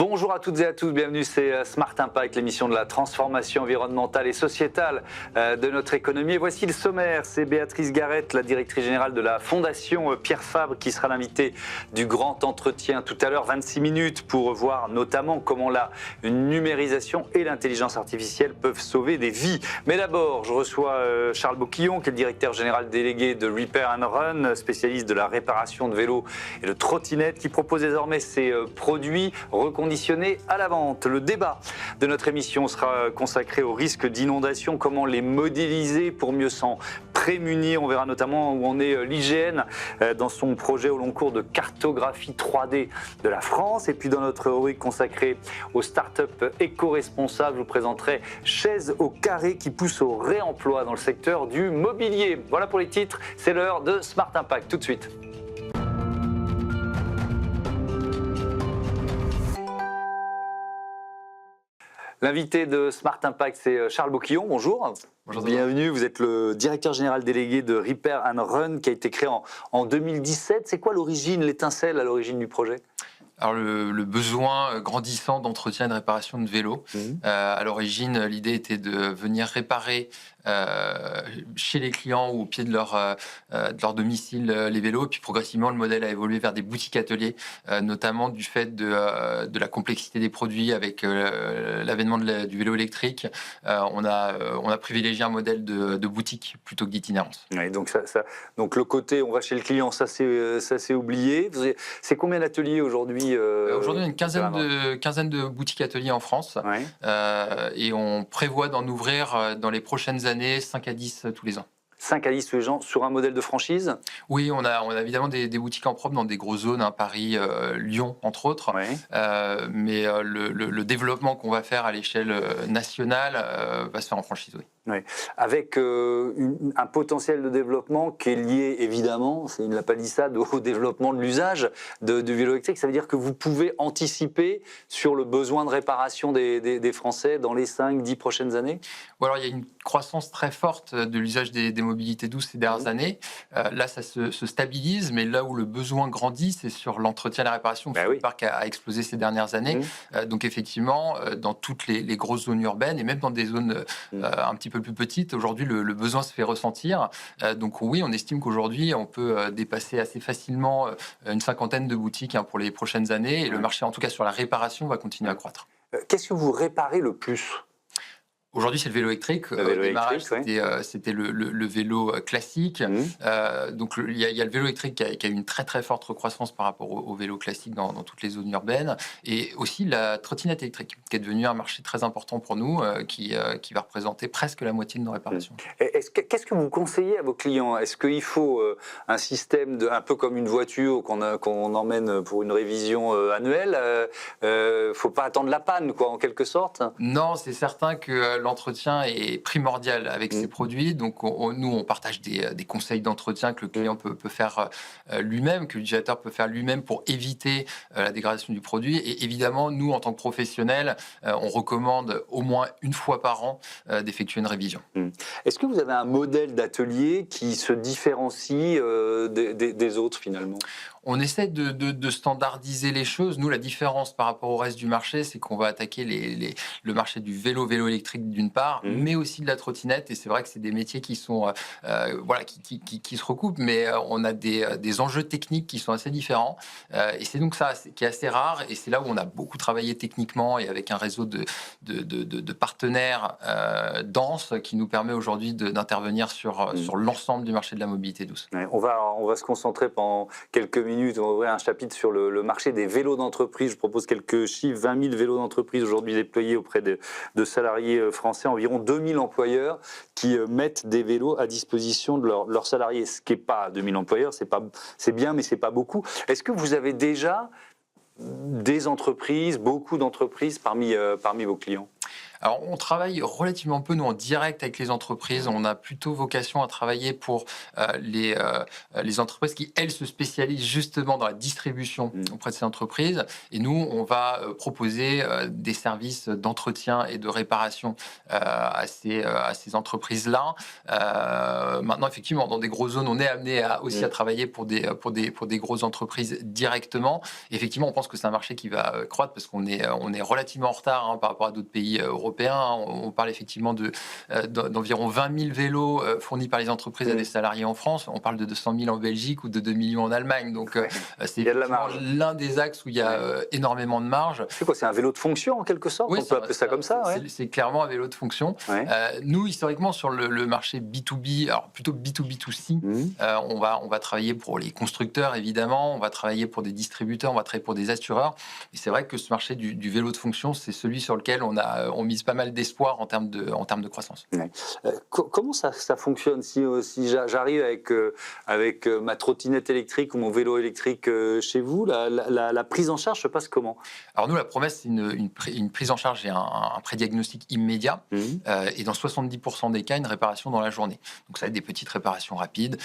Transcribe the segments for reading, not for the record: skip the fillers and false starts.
Bonjour à toutes et à tous, bienvenue, c'est Smart Impact, l'émission de la transformation environnementale et sociétale de notre économie. Et voici le sommaire, c'est Béatrice Garrett, la directrice générale de la Fondation Pierre Fabre, qui sera l'invitée du grand entretien tout à l'heure, 26 minutes, pour voir notamment comment la numérisation et l'intelligence artificielle peuvent sauver des vies. Mais d'abord, je reçois Charles Boquillon, qui est le directeur général délégué de Repair and Run, spécialiste de la réparation de vélos et de trottinettes, qui propose désormais ses produits reconditionnés à la vente. Le débat de notre émission sera consacré au risque d'inondation, comment les modéliser pour mieux s'en prémunir. On verra notamment où en est l'IGN dans son projet au long cours de cartographie 3D de la France. Et puis dans notre rubrique consacrée aux startups éco-responsables, je vous présenterai Chaise au carré qui pousse au réemploi dans le secteur du mobilier. Voilà pour les titres, c'est l'heure de Smart Impact. Tout de suite. L'invité de Smart Impact, c'est Charles Boquillon. Bonjour. Bonjour. Bienvenue. Vous êtes le directeur général délégué de Repair and Run, qui a été créé en 2017. C'est quoi l'origine, l'étincelle à l'origine du projet ? Alors le besoin grandissant d'entretien et de réparation de vélos. À l'origine, l'idée était de venir réparer chez les clients ou au pied de leur domicile les vélos. Et puis progressivement, le modèle a évolué vers des boutiques ateliers, notamment du fait de la complexité des produits avec l'avènement du vélo électrique. On a privilégié un modèle de boutique plutôt que d'itinérance. Oui, donc le côté on va chez le client, ça c'est oublié. C'est combien d'ateliers aujourd'hui Aujourd'hui, on a une quinzaine de boutiques ateliers en France. Ouais. Et on prévoit d'en ouvrir dans les prochaines années 5 à 10 tous les ans. 5 à 10 tous les gens sur un modèle de franchise ? Oui, on a évidemment des boutiques en propre dans des grosses zones, Paris, Lyon, entre autres. Ouais. Mais le développement qu'on va faire à l'échelle nationale va se faire en franchise, oui. Oui. Avec un potentiel de développement qui est lié évidemment, c'est une lapalissade, au développement de l'usage du vélo électrique. Ça veut dire que vous pouvez anticiper sur le besoin de réparation des Français dans les 5-10 prochaines années ? Ou alors il y a une croissance très forte de l'usage des mobilités douces ces dernières années. Là, ça se stabilise, mais là où le besoin grandit, c'est sur l'entretien et la réparation. Le parc a explosé ces dernières années. Donc effectivement, dans toutes les grosses zones urbaines et même dans des zones un petit peu plus petites, aujourd'hui, le besoin se fait ressentir. Donc oui, on estime qu'aujourd'hui, on peut dépasser assez facilement une cinquantaine de boutiques pour les prochaines années. Et le marché, en tout cas sur la réparation, va continuer à croître. Qu'est-ce que vous réparez le plus ? Aujourd'hui, c'est le vélo électrique. Au démarrage, c'était le vélo classique. Donc, il y a le vélo électrique qui a eu une très très forte croissance par rapport au vélo classique dans toutes les zones urbaines. Et aussi la trottinette électrique, qui est devenue un marché très important pour nous, qui va représenter presque la moitié de nos réparations. Qu'est-ce que vous conseillez à vos clients ? Est-ce qu'il faut un système un peu comme une voiture qu'on emmène pour une révision annuelle ? Il ne faut pas attendre la panne, en quelque sorte ? Non, c'est certain que l'entretien est primordial avec ces produits. Donc, nous, on partage des conseils d'entretien que le client peut faire lui-même, que l'utilisateur peut faire lui-même pour éviter la dégradation du produit. Et évidemment, nous, en tant que professionnels, on recommande au moins une fois par an d'effectuer une révision. Est-ce que vous avez un modèle d'atelier qui se différencie des autres, finalement ? On essaie de standardiser les choses. Nous, la différence par rapport au reste du marché, c'est qu'on va attaquer le marché du vélo électrique d'une part, mais aussi de la trottinette. Et c'est vrai que c'est des métiers qui sont qui se recoupent, mais on a des enjeux techniques qui sont assez différents. Et c'est donc ça qui est assez rare. Et c'est là où on a beaucoup travaillé techniquement et avec un réseau de partenaires denses qui nous permet aujourd'hui d'intervenir sur l'ensemble du marché de la mobilité douce. Ouais, on va se concentrer pendant quelques minutes. On va ouvrir un chapitre sur le marché des vélos d'entreprise. Je propose quelques chiffres. 20 000 vélos d'entreprise aujourd'hui déployés auprès de salariés français. Environ 2 000 employeurs qui mettent des vélos à disposition de leurs salariés. Ce qui n'est pas 2 000 employeurs, c'est bien, mais ce n'est pas beaucoup. Est-ce que vous avez déjà des entreprises, beaucoup d'entreprises parmi vos clients ? Alors, on travaille relativement peu, nous, en direct avec les entreprises. On a plutôt vocation à travailler pour les entreprises qui, elles, se spécialisent justement dans la distribution auprès de ces entreprises. Et nous, on va proposer des services d'entretien et de réparation à ces entreprises-là. Maintenant, effectivement, dans des grosses zones, on est amené aussi à travailler pour des grosses entreprises directement. Effectivement, on pense que c'est un marché qui va croître parce qu'on est relativement en retard par rapport à d'autres pays européens. On parle effectivement d'environ 20 000 vélos fournis par les entreprises à des salariés en France. On parle de 200 000 en Belgique ou de 2 millions en Allemagne. Donc, c'est l'un des axes où il y a énormément de marge. C'est quoi? C'est un vélo de fonction en quelque sorte? Oui, on peut appeler ça comme ça. C'est clairement un vélo de fonction. Ouais. Nous, historiquement, sur le marché B2B, alors plutôt B2B2C, on va travailler pour les constructeurs, évidemment. On va travailler pour des distributeurs, on va travailler pour des assureurs. Et c'est vrai que ce marché du vélo de fonction, c'est celui sur lequel on mise pas mal d'espoir en termes de croissance. Ouais. Comment ça fonctionne si j'arrive avec ma trottinette électrique ou mon vélo électrique chez vous, la prise en charge se passe comment? Alors nous, la promesse, c'est une prise en charge et un prédiagnostic immédiat, et dans 70% des cas, une réparation dans la journée. Donc ça va être des petites réparations rapides,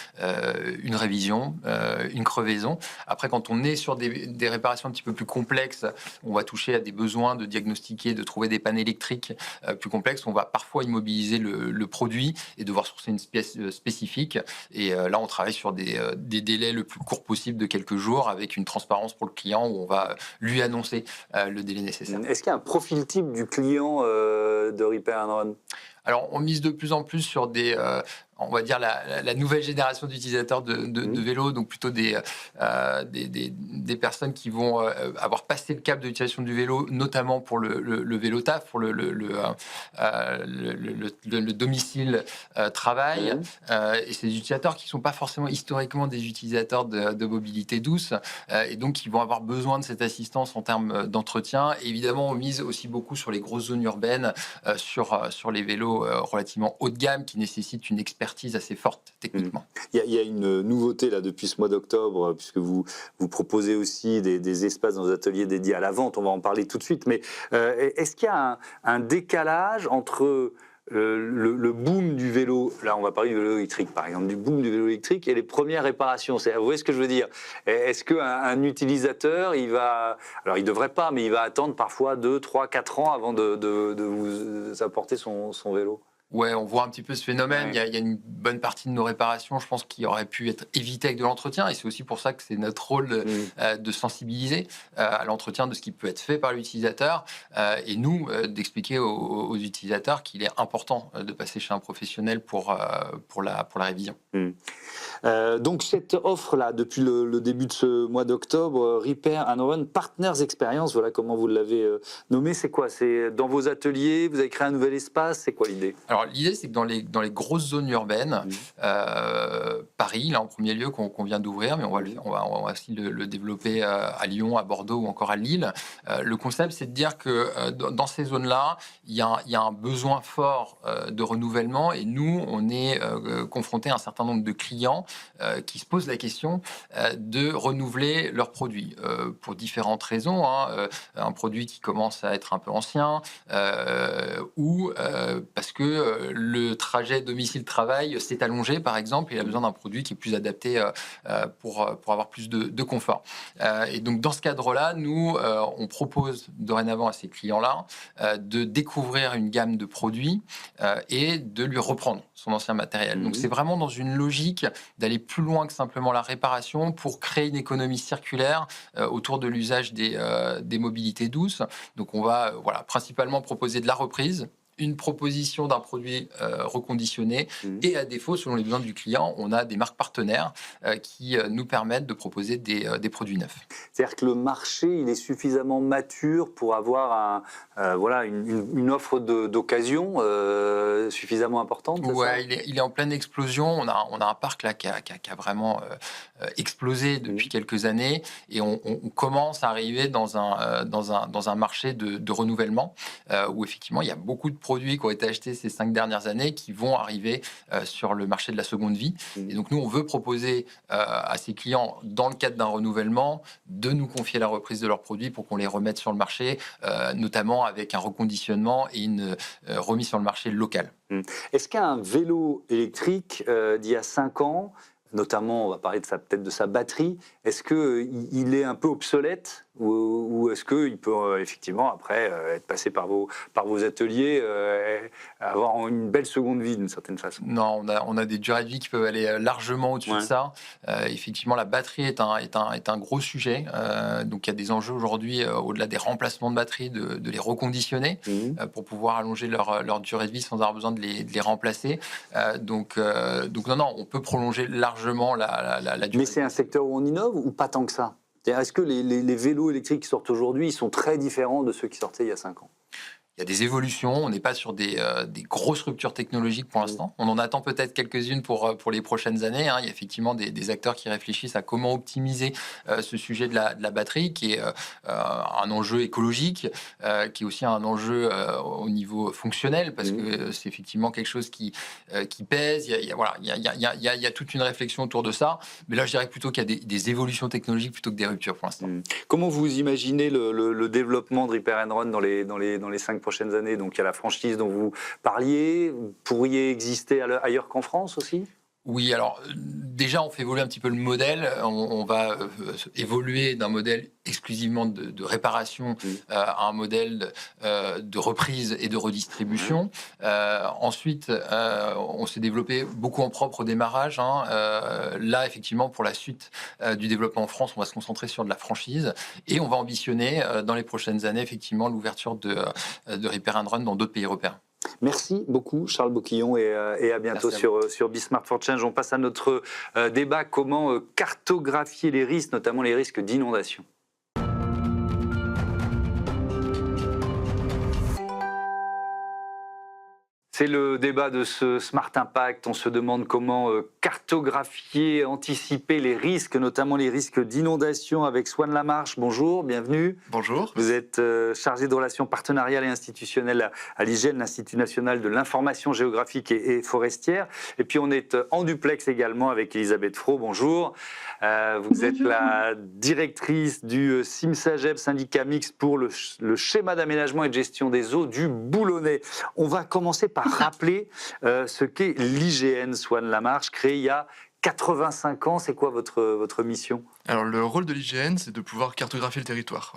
une révision, une crevaison. Après, quand on est sur des réparations un petit peu plus complexes, on va toucher à des besoins de diagnostiquer, de trouver des pannes électriques plus complexes. On va parfois immobiliser le produit et devoir sourcer une pièce spécifique. Et là, on travaille sur des délais le plus court possible de quelques jours avec une transparence pour le client où on va lui annoncer le délai nécessaire. Est-ce qu'il y a un profil type du client de Repair & Run? Alors, on mise de plus en plus sur on va dire la nouvelle génération d'utilisateurs de vélos, donc plutôt des personnes qui vont avoir passé le cap de l'utilisation du vélo, notamment pour le vélo taf, pour le domicile travail, et ces utilisateurs qui ne sont pas forcément historiquement des utilisateurs de mobilité douce, et donc qui vont avoir besoin de cette assistance en termes d'entretien. Et évidemment, on mise aussi beaucoup sur les grosses zones urbaines, sur les vélos relativement haut de gamme qui nécessitent une expertise assez forte techniquement. Il y a une nouveauté là depuis ce mois d'octobre, puisque vous proposez aussi des espaces dans vos ateliers dédiés à la vente. On va en parler tout de suite. Mais est-ce qu'il y a un décalage entre le boom du vélo, là on va parler du vélo électrique par exemple, du boom du vélo électrique et les premières réparations? Vous voyez ce que je veux dire? Est-ce qu'un utilisateur, alors il ne devrait pas, mais il va attendre parfois 2, 3, 4 ans avant de vous apporter son vélo? Ouais, on voit un petit peu ce phénomène. Il y a une bonne partie de nos réparations, je pense, qui auraient pu être évitées avec de l'entretien. Et c'est aussi pour ça que c'est notre rôle de sensibiliser à l'entretien de ce qui peut être fait par l'utilisateur. Et nous, d'expliquer aux utilisateurs qu'il est important de passer chez un professionnel pour la révision. Donc cette offre-là, depuis le début de ce mois d'octobre, Repair & Run Partners Experience, voilà comment vous l'avez nommé, c'est quoi? C'est dans vos ateliers, vous avez créé un nouvel espace, c'est quoi l'idée? Alors l'idée, c'est que dans les grosses zones urbaines, Paris, là en premier lieu, qu'on vient d'ouvrir, mais on va aussi le développer à Lyon, à Bordeaux ou encore à Lille. Le concept, c'est de dire que dans ces zones-là, il y a un besoin fort de renouvellement, et nous, on est confrontés à un certain nombre de clients qui se posent la question de renouveler leurs produits pour différentes raisons. Un produit qui commence à être un peu ancien, ou parce que le trajet domicile-travail s'est allongé, par exemple, et il a besoin d'un produit qui est plus adapté pour avoir plus de confort. Et donc, dans ce cadre-là, nous, on propose dorénavant à ces clients-là de découvrir une gamme de produits et de lui reprendre son ancien matériel. Donc, c'est vraiment dans une logique d'aller plus loin que simplement la réparation pour créer une économie circulaire autour de l'usage des mobilités douces. Donc, on va principalement proposer de la reprise, une proposition d'un produit reconditionné, et à défaut, selon les besoins du client, on a des marques partenaires qui nous permettent de proposer des produits neufs. C'est-à-dire que le marché, il est suffisamment mature pour avoir une offre d'occasion suffisamment importante? Ouais, il est en pleine explosion. On a un parc là qui a vraiment explosé depuis quelques années, et on commence à arriver dans un marché de renouvellement où effectivement il y a beaucoup de produits qui ont été achetés ces 5 dernières années qui vont arriver sur le marché de la seconde vie. Et donc nous, on veut proposer à ces clients, dans le cadre d'un renouvellement, de nous confier la reprise de leurs produits pour qu'on les remette sur le marché, notamment avec un reconditionnement et une remise sur le marché local. Est-ce qu'un vélo électrique d'il y a 5 ans, notamment, on va parler peut-être de sa batterie, est-ce qu'il est un peu obsolète ou est-ce qu'il peut effectivement, après, être passé par vos ateliers, avoir une belle seconde vie d'une certaine façon? Non, on a des durées de vie qui peuvent aller largement au-dessus de ça. Effectivement, la batterie est un gros sujet. Donc, il y a des enjeux aujourd'hui, au-delà des remplacements de batterie, de les reconditionner pour pouvoir allonger leur durée de vie sans avoir besoin de les remplacer. Donc, non, on peut prolonger largement la durée. Mais c'est un secteur où on innove ou pas tant que ça? Est-ce que les vélos électriques qui sortent aujourd'hui, ils sont très différents de ceux qui sortaient il y a 5 ans? Il y a des évolutions, on n'est pas sur des grosses ruptures technologiques pour l'instant. On en attend peut-être quelques-unes pour les prochaines années. Il y a effectivement des acteurs qui réfléchissent à comment optimiser ce sujet de la batterie, qui est un enjeu écologique, qui est aussi un enjeu au niveau fonctionnel, parce que c'est effectivement quelque chose qui pèse. Il y a toute une réflexion autour de ça. Mais là, je dirais plutôt qu'il y a des évolutions technologiques plutôt que des ruptures pour l'instant. Comment vous imaginez le développement de Repair & Run dans les 5 prochaines années? Donc il y a la franchise dont vous parliez, vous pourriez exister ailleurs qu'en France aussi? Oui, alors déjà on fait évoluer un petit peu le modèle, on va évoluer d'un modèle exclusivement de réparation à un modèle de reprise et de redistribution. Ensuite, on s'est développé beaucoup en propre au démarrage. Là, effectivement, pour la suite du développement en France, on va se concentrer sur de la franchise et on va ambitionner dans les prochaines années, effectivement, l'ouverture de Repair & Run dans d'autres pays européens. Merci beaucoup Charles Boquillon et à bientôt sur Be Smart for Change. On passe à notre débat, comment cartographier les risques, notamment les risques d'inondation. C'est le débat de ce Smart Impact. On se demande comment cartographier, anticiper les risques, notamment les risques d'inondation, avec Swan Lamarche. Bonjour, bienvenue. Bonjour. Vous êtes chargé de relations partenariales et institutionnelles à l'IGN, l'Institut national de l'information géographique et forestière. Et puis on est en duplex également avec Elisabeth Fro. Bonjour. Vous êtes la directrice du CIMSAGEB, syndicat mixte pour le schéma d'aménagement et de gestion des eaux du Boulonnais. On va commencer par rappeler ce qu'est l'IGN, Swan Lamarche, créé il y a 85 ans. C'est quoi votre mission? Alors le rôle de l'IGN, c'est de pouvoir cartographier le territoire.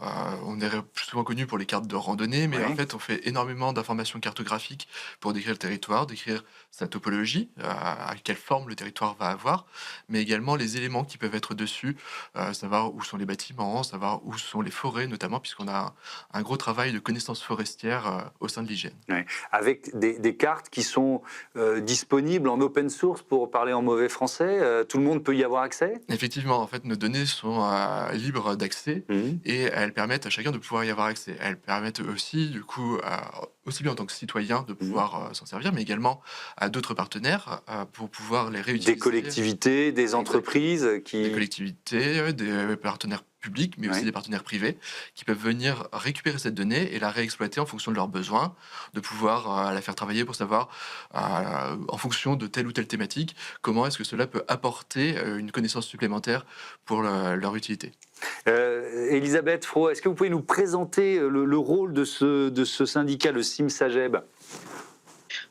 On est plus souvent connu pour les cartes de randonnée, mais en fait on fait énormément d'informations cartographiques pour décrire le territoire, décrire sa topologie, à quelle forme le territoire va avoir, mais également les éléments qui peuvent être dessus, savoir où sont les bâtiments, savoir où sont les forêts notamment, puisqu'on a un gros travail de connaissances forestières au sein de l'IGN. Ouais. Avec des cartes qui sont disponibles en open source, pour parler en mauvais français, tout le monde peut y avoir accès? Effectivement, en fait, nos données sont libres d'accès et elles permettent à chacun de pouvoir y avoir accès. Elles permettent aussi, du coup, aussi bien en tant que citoyen de pouvoir s'en servir, mais également à d'autres partenaires pour pouvoir les réutiliser. Des collectivités, des entreprises qui... Des collectivités, des partenaires publics, mais aussi des partenaires privés, qui peuvent venir récupérer cette donnée et la réexploiter en fonction de leurs besoins, de pouvoir la faire travailler pour savoir, en fonction de telle ou telle thématique, comment est-ce que cela peut apporter une connaissance supplémentaire pour leur utilité. Elisabeth Fro, est-ce que vous pouvez nous présenter le rôle de ce syndicat, le CIMSAGEB?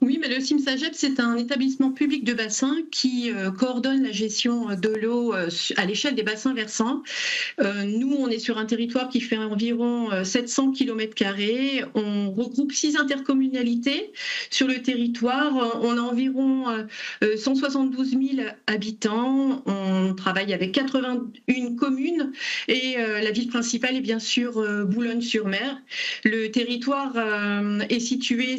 Oui, mais le CIMSAGEB, c'est un établissement public de bassin qui coordonne la gestion de l'eau à l'échelle des bassins versants. Nous, on est sur un territoire qui fait environ 700 km². On regroupe 6 intercommunalités sur le territoire. On a environ 172 000 habitants. On travaille avec 81 communes et la ville principale est bien sûr Boulogne-sur-Mer. Le territoire est situé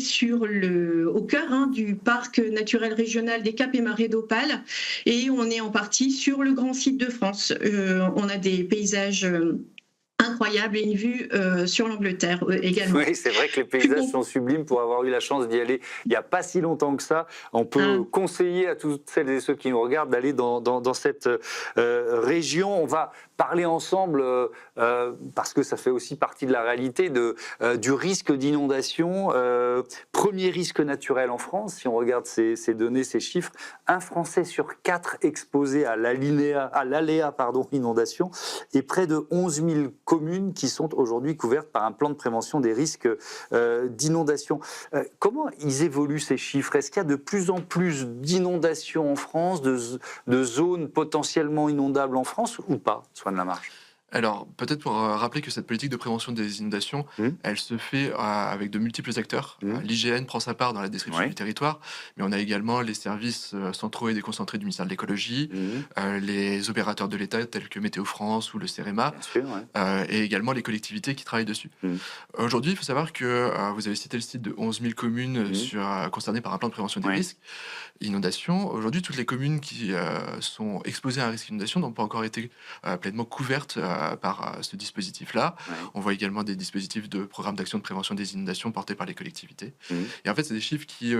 au cœur du parc naturel régional des Caps et Marais d'Opale et on est en partie sur le grand site de France. On a des paysages incroyable et une vue sur l'Angleterre également. Oui, c'est vrai que les paysages sont sublimes pour avoir eu la chance d'y aller il n'y a pas si longtemps que ça. On peut conseiller à toutes celles et ceux qui nous regardent d'aller dans cette région. On va parler ensemble, parce que ça fait aussi partie de la réalité, du risque d'inondation. Premier risque naturel en France, si on regarde ces données, ces chiffres, un Français sur 4 exposé à l'aléa inondation, et près de 11 000 communes qui sont aujourd'hui couvertes par un plan de prévention des risques d'inondation. Comment ils évoluent ces chiffres? Est-ce qu'il y a de plus en plus d'inondations en France, de zones potentiellement inondables en France ou pas, Swan Lamarche? Alors, peut-être pour rappeler que cette politique de prévention des inondations, elle se fait avec de multiples acteurs. L'IGN prend sa part dans la description du territoire, mais on a également les services centraux et déconcentrés du ministère de l'écologie, les opérateurs de l'État tels que Météo France ou le CEREMA, et également les collectivités qui travaillent dessus. Aujourd'hui, il faut savoir que vous avez cité le site de 11 000 communes concernées par un plan de prévention des risques inondation. Aujourd'hui, toutes les communes qui sont exposées à un risque d'inondation n'ont pas encore été pleinement couvertes par ce dispositif-là. On voit également des dispositifs de programmes d'action de prévention des inondations portés par les collectivités. Et en fait, c'est des chiffres qui,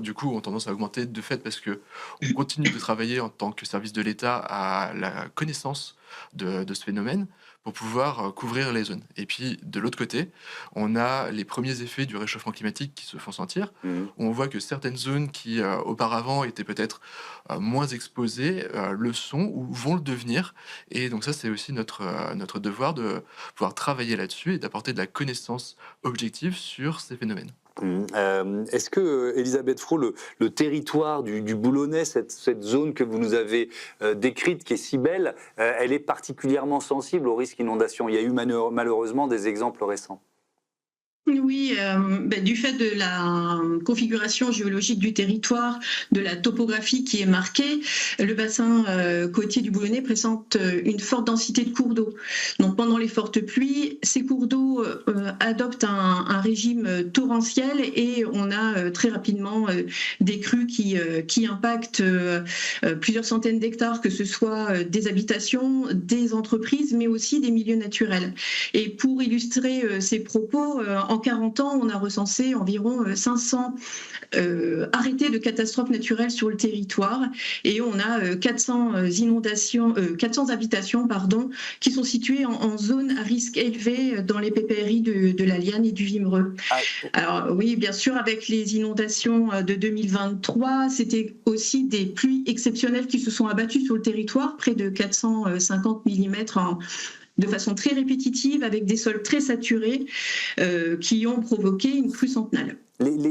du coup, ont tendance à augmenter de fait parce qu'on continue de travailler en tant que service de l'État à la connaissance de ce phénomène pour pouvoir couvrir les zones. Et puis, de l'autre côté, on a les premiers effets du réchauffement climatique qui se font sentir. On voit que certaines zones qui, auparavant, étaient peut-être moins exposées, le sont ou vont le devenir. Et donc ça, c'est aussi notre devoir de pouvoir travailler là-dessus et d'apporter de la connaissance objective sur ces phénomènes. Est-ce que, Elisabeth Frot, le territoire du Boulonnais, cette zone que vous nous avez décrite, qui est si belle, elle est particulièrement sensible au risque d'inondation? Il y a eu malheureusement des exemples récents. Oui, du fait de la configuration géologique du territoire, de la topographie qui est marquée, le bassin côtier du Boulonnais présente une forte densité de cours d'eau. Donc pendant les fortes pluies, ces cours d'eau adoptent un régime torrentiel et on a très rapidement des crues qui impactent plusieurs centaines d'hectares, que ce soit des habitations, des entreprises, mais aussi des milieux naturels. Et pour illustrer ces propos, en 40 ans, on a recensé environ 500 arrêtés de catastrophes naturelles sur le territoire et on a 400 habitations qui sont situées en zone à risque élevé dans les PPRI de la Liane et du Vimereux. Alors oui, bien sûr, avec les inondations de 2023, c'était aussi des pluies exceptionnelles qui se sont abattues sur le territoire, près de 450 mm de façon très répétitive, avec des sols très saturés qui ont provoqué une crue centenale.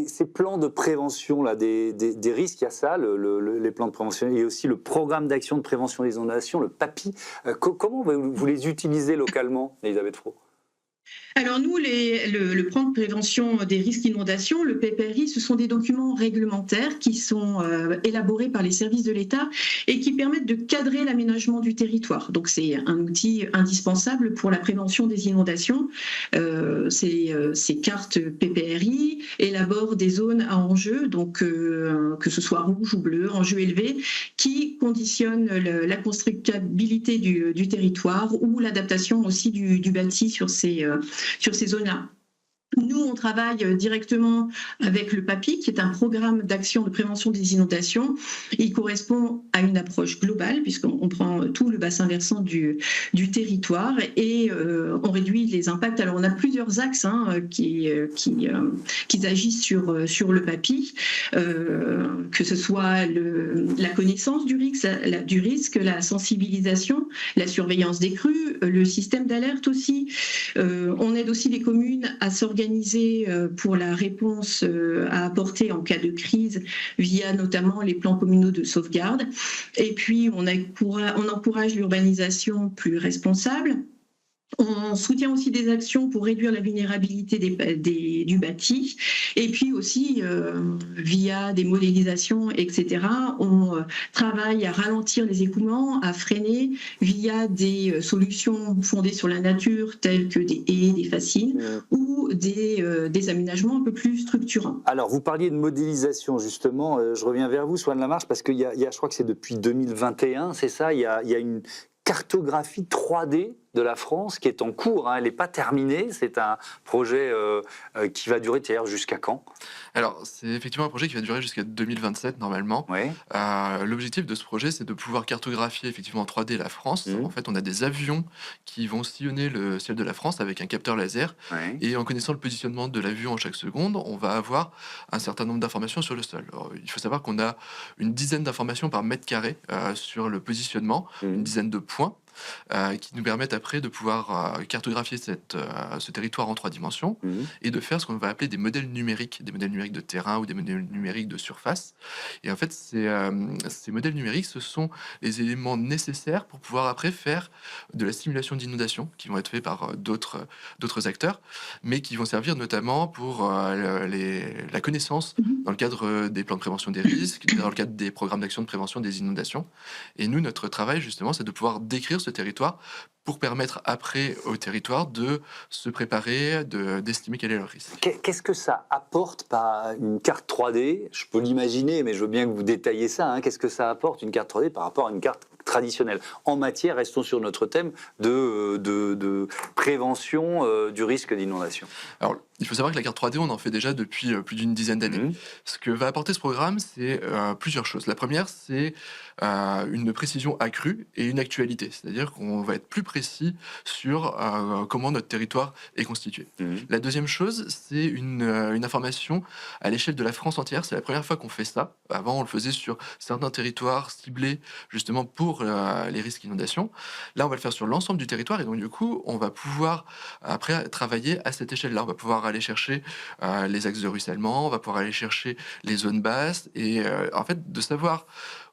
Ces plans de prévention là, des risques, il y a ça, les plans de prévention, et aussi le programme d'action de prévention des inondations, le PAPI. Comment vous les utilisez localement, Elisabeth Frot? Alors nous, le plan de prévention des risques d'inondation, le PPRI, ce sont des documents réglementaires qui sont élaborés par les services de l'État et qui permettent de cadrer l'aménagement du territoire. Donc c'est un outil indispensable pour la prévention des inondations. Ces cartes PPRI élaborent des zones à enjeu, donc que ce soit rouge ou bleu, enjeu élevé, qui conditionnent la constructibilité du territoire ou l'adaptation aussi du bâti sur ces zones-là. Nous, on travaille directement avec le PAPI, qui est un programme d'action de prévention des inondations. Il correspond à une approche globale, puisqu'on prend tout le bassin versant du territoire et on réduit les impacts. Alors, on a plusieurs axes qui agissent sur le PAPI, que ce soit la connaissance du risque, la sensibilisation, la surveillance des crues, le système d'alerte aussi. On aide aussi les communes à s'organiser pour la réponse à apporter en cas de crise via notamment les plans communaux de sauvegarde. Et puis, on encourage l'urbanisation plus responsable. On soutient aussi des actions pour réduire la vulnérabilité du bâti. Et puis aussi, via des modélisations, etc., on travaille à ralentir les écoulements, à freiner via des solutions fondées sur la nature, telles que des haies, des fascines, ou des aménagements un peu plus structurants. Alors, vous parliez de modélisation, justement. Je reviens vers vous, Swan Lamarche, parce qu'il y a, je crois que c'est depuis 2021, c'est ça, il y a une cartographie 3D de la France qui est en cours, hein. Elle n'est pas terminée. C'est un projet qui va durer jusqu'à quand? Alors, c'est effectivement un projet qui va durer jusqu'à 2027 normalement. Oui. L'objectif de ce projet, c'est de pouvoir cartographier effectivement en 3D la France. En fait, on a des avions qui vont sillonner le ciel de la France avec un capteur laser. Oui. Et en connaissant le positionnement de l'avion en chaque seconde, on va avoir un certain nombre d'informations sur le sol. Alors, il faut savoir qu'on a une dizaine d'informations par mètre carré sur le positionnement, une dizaine de points. Qui nous permettent après de pouvoir cartographier ce territoire en 3 dimensions et de faire ce qu'on va appeler des modèles numériques de terrain ou des modèles numériques de surface. Et en fait, ces modèles numériques, ce sont les éléments nécessaires pour pouvoir après faire de la simulation d'inondation qui vont être faits par d'autres acteurs, mais qui vont servir notamment pour la connaissance dans le cadre des plans de prévention des risques, dans le cadre des programmes d'action de prévention des inondations. Et nous, notre travail, justement, c'est de pouvoir décrire ce territoire pour permettre après au territoire de se préparer, d'estimer quel est le risque. Qu'est-ce que ça apporte par une carte 3D? Je peux l'imaginer, mais je veux bien que vous détailliez ça, hein. Qu'est-ce que ça apporte, une carte 3D, par rapport à une carte traditionnelle? En matière, restons sur notre thème de prévention du risque d'inondation. Alors, il faut savoir que la carte 3D, on en fait déjà depuis plus d'une dizaine d'années. Ce que va apporter ce programme, c'est plusieurs choses. La première, c'est une précision accrue et une actualité. C'est-à-dire qu'on va être plus précis sur comment notre territoire est constitué. La deuxième chose, c'est une information à l'échelle de la France entière. C'est la première fois qu'on fait ça. Avant, on le faisait sur certains territoires ciblés justement pour les risques d'inondation. Là, on va le faire sur l'ensemble du territoire et donc du coup, on va pouvoir après travailler à cette échelle-là. On va pouvoir aller chercher les axes de ruissellement, on va pouvoir aller chercher les zones basses et en fait de savoir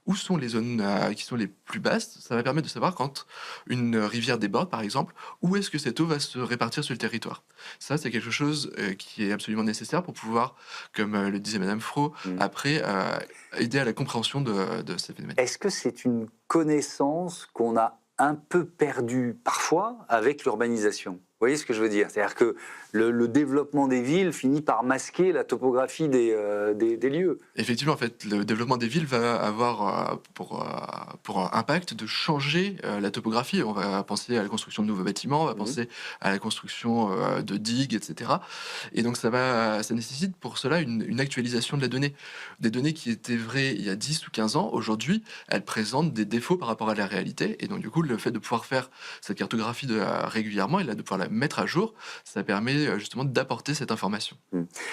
où sont les zones qui sont les plus basses, ça va permettre de savoir quand une rivière déborde, par exemple, où est-ce que cette eau va se répartir sur le territoire. Ça, c'est quelque chose qui est absolument nécessaire pour pouvoir, comme le disait Madame Fro, après aider à la compréhension de ces phénomènes. Est-ce que c'est une connaissance qu'on a un peu perdue parfois avec l'urbanisation? Vous voyez ce que je veux dire? C'est-à-dire que le développement des villes finit par masquer la topographie des lieux. Effectivement, en fait, le développement des villes va avoir pour impact de changer la topographie. On va penser à la construction de nouveaux bâtiments, on va penser à la construction de digues, etc. Et donc, ça nécessite pour cela une actualisation de la donnée. Des données qui étaient vraies il y a 10 ou 15 ans, aujourd'hui, elles présentent des défauts par rapport à la réalité. Et donc, du coup, le fait de pouvoir faire cette cartographie régulièrement et là, de pouvoir la mettre à jour, ça permet justement d'apporter cette information.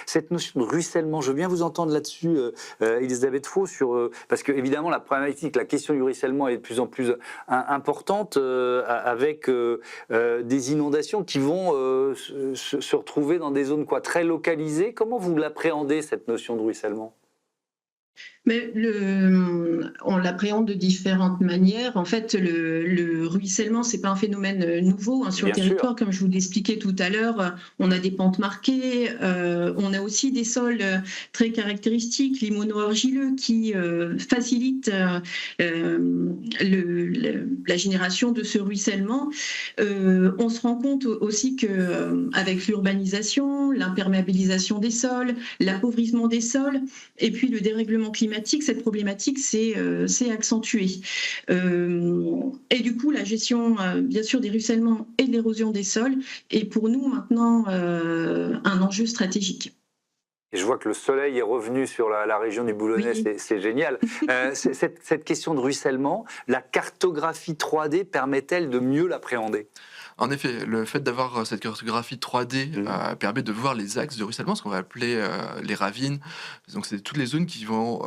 Cette notion de ruissellement, je veux bien vous entendre là-dessus, Elisabeth Fro, parce que évidemment la problématique, la question du ruissellement est de plus en plus importante avec des inondations qui vont se retrouver dans des zones très localisées. Comment vous l'appréhendez, cette notion de ruissellement? Mais on l'appréhende de différentes manières. En fait, le ruissellement, c'est pas un phénomène nouveau sur le territoire. Comme je vous l'expliquais tout à l'heure, on a des pentes marquées, on a aussi des sols très caractéristiques, limono-argileux, qui facilitent la génération de ce ruissellement. On se rend compte aussi qu'avec l'urbanisation, l'imperméabilisation des sols, l'appauvrissement des sols, et puis le dérèglement climatique, cette problématique s'est accentuée. Et du coup, la gestion, bien sûr, des ruissellements et de l'érosion des sols est pour nous maintenant un enjeu stratégique. Et je vois que le soleil est revenu sur la région du Boulonnais, oui. C'est génial. Cette question de ruissellement, la cartographie 3D permet-elle de mieux l'appréhender ? En effet, le fait d'avoir cette cartographie 3D permet de voir les axes de ruissellement, ce qu'on va appeler les ravines. Donc, c'est toutes les zones qui vont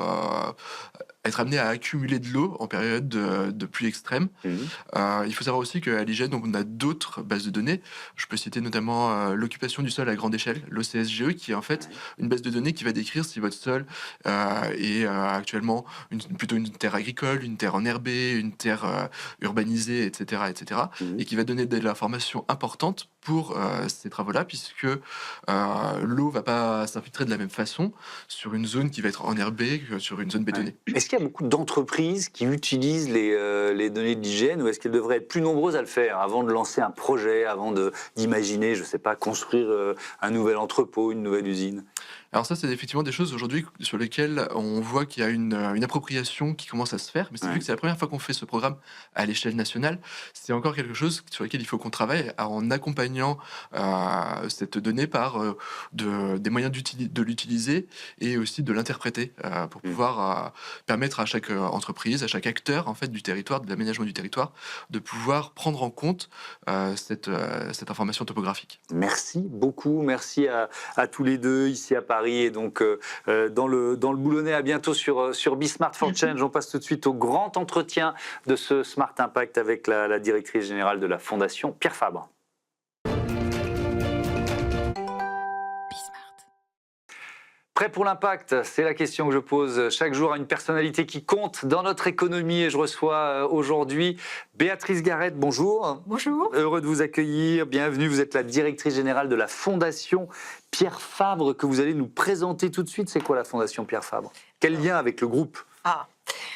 être amenées à accumuler de l'eau en période de pluie extrême. Il faut savoir aussi qu'à l'IGN, on a d'autres bases de données. Je peux citer notamment l'occupation du sol à grande échelle, l'OCSGE, qui est en fait une base de données qui va décrire si votre sol est actuellement plutôt une terre agricole, une terre enherbée, une terre urbanisée, etc., etc., et qui va donner de l'information importante pour ces travaux-là, puisque l'eau ne va pas s'infiltrer de la même façon sur une zone qui va être enherbée que sur une zone bétonnée. Est-ce qu'il y a beaucoup d'entreprises qui utilisent les données de l'IGN, ou est-ce qu'elles devraient être plus nombreuses à le faire avant de lancer un projet, avant d'imaginer, je ne sais pas, construire un nouvel entrepôt, une nouvelle usine ? Alors ça, c'est effectivement des choses aujourd'hui sur lesquelles on voit qu'il y a une appropriation qui commence à se faire. Mais c'est vu que c'est la première fois qu'on fait ce programme à l'échelle nationale, c'est encore quelque chose sur lequel il faut qu'on travaille en accompagnant cette donnée par des moyens de l'utiliser et aussi de l'interpréter pour pouvoir permettre à chaque entreprise, à chaque acteur en fait du territoire, de l'aménagement du territoire, de pouvoir prendre en compte cette information topographique. Merci beaucoup, merci à tous les deux ici à Paris et donc dans le Boulonnais. À bientôt sur Be Smart for Change. On passe tout de suite au grand entretien de ce Smart Impact avec la directrice générale de la Fondation, Pierre Fabre. Prêt pour l'impact? C'est la question que je pose chaque jour à une personnalité qui compte dans notre économie et je reçois aujourd'hui Béatrice Garrett. Bonjour. Bonjour. Heureux de vous accueillir. Bienvenue. Vous êtes la directrice générale de la Fondation Pierre Fabre que vous allez nous présenter tout de suite. C'est quoi la Fondation Pierre Fabre? Quel lien avec le groupe?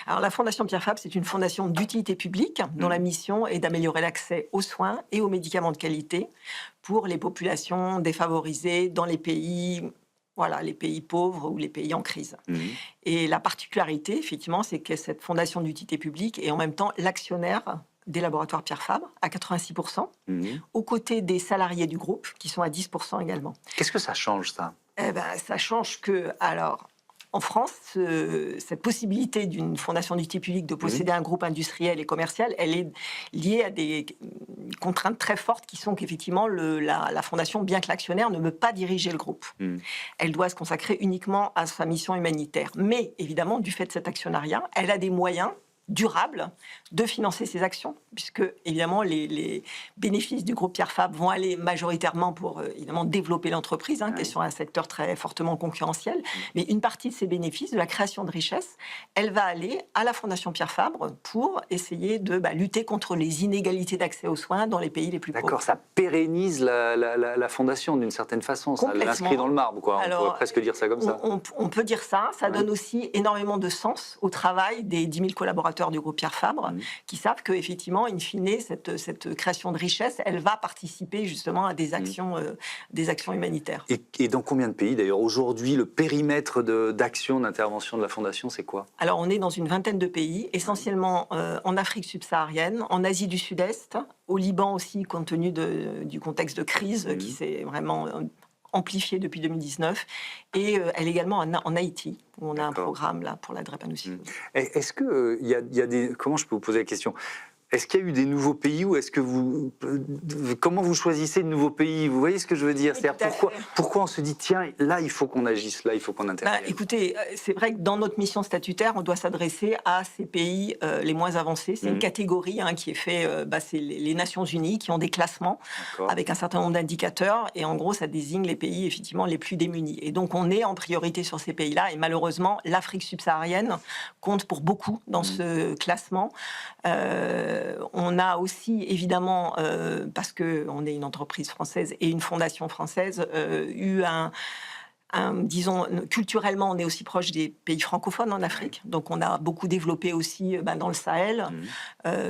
Alors la Fondation Pierre Fabre, c'est une fondation d'utilité publique dont la mission est d'améliorer l'accès aux soins et aux médicaments de qualité pour les populations défavorisées dans les pays... Voilà, les pays pauvres ou les pays en crise. Et la particularité, effectivement, c'est que cette fondation d'utilité publique est en même temps l'actionnaire des laboratoires Pierre Fabre à 86%, aux côtés des salariés du groupe qui sont à 10% également. Qu'est-ce que ça change, ça? Ça change que, alors, en France, cette possibilité d'une fondation d'utilité publique de posséder un groupe industriel et commercial, elle est liée à des contraintes très fortes qui sont qu'effectivement, la fondation, bien que l'actionnaire, ne veut pas diriger le groupe. Elle doit se consacrer uniquement à sa mission humanitaire. Mais évidemment, du fait de cet actionnariat, elle a des moyens durable de financer ces actions, puisque évidemment les bénéfices du groupe Pierre Fabre vont aller majoritairement pour évidemment développer l'entreprise, qui est sur un secteur très fortement concurrentiel, mais une partie de ces bénéfices, de la création de richesses, elle va aller à la Fondation Pierre Fabre pour essayer de lutter contre les inégalités d'accès aux soins dans les pays les plus pauvres. D'accord, ça pérennise la Fondation d'une certaine façon, ça l'inscrit dans le marbre, quoi. On pourrait presque dire ça comme ça. On peut dire ça, ça donne aussi énormément de sens au travail des 10 000 collaborateurs du groupe Pierre Fabre, qui savent qu'effectivement, in fine, cette création de richesse, elle va participer justement à des actions humanitaires. Et dans combien de pays, d'ailleurs, aujourd'hui, le périmètre d'action, d'intervention de la Fondation, c'est quoi? Alors, on est dans une vingtaine de pays, essentiellement en Afrique subsaharienne, en Asie du Sud-Est, au Liban aussi, compte tenu du contexte de crise qui s'est vraiment amplifié depuis 2019, et elle également en Haïti, où on a un programme là pour la drépanocytose. Est-ce que il y a des... Comment je peux vous poser la question? Est-ce qu'il y a eu des nouveaux pays ou est-ce que comment vous choisissez de nouveaux pays? Vous voyez ce que je veux dire? C'est-à-dire pourquoi on se dit tiens, là il faut qu'on agisse, là il faut qu'on intervienne? Écoutez, c'est vrai que dans notre mission statutaire, on doit s'adresser à ces pays les moins avancés. C'est une catégorie qui est faite, c'est les Nations Unies qui ont des classements avec un certain nombre d'indicateurs et en gros ça désigne les pays effectivement les plus démunis. Et donc on est en priorité sur ces pays-là et malheureusement l'Afrique subsaharienne compte pour beaucoup dans ce classement. On a aussi, évidemment, parce qu'on est une entreprise française et une fondation française, eu disons, culturellement, on est aussi proche des pays francophones en Afrique. Donc, on a beaucoup développé aussi dans le Sahel.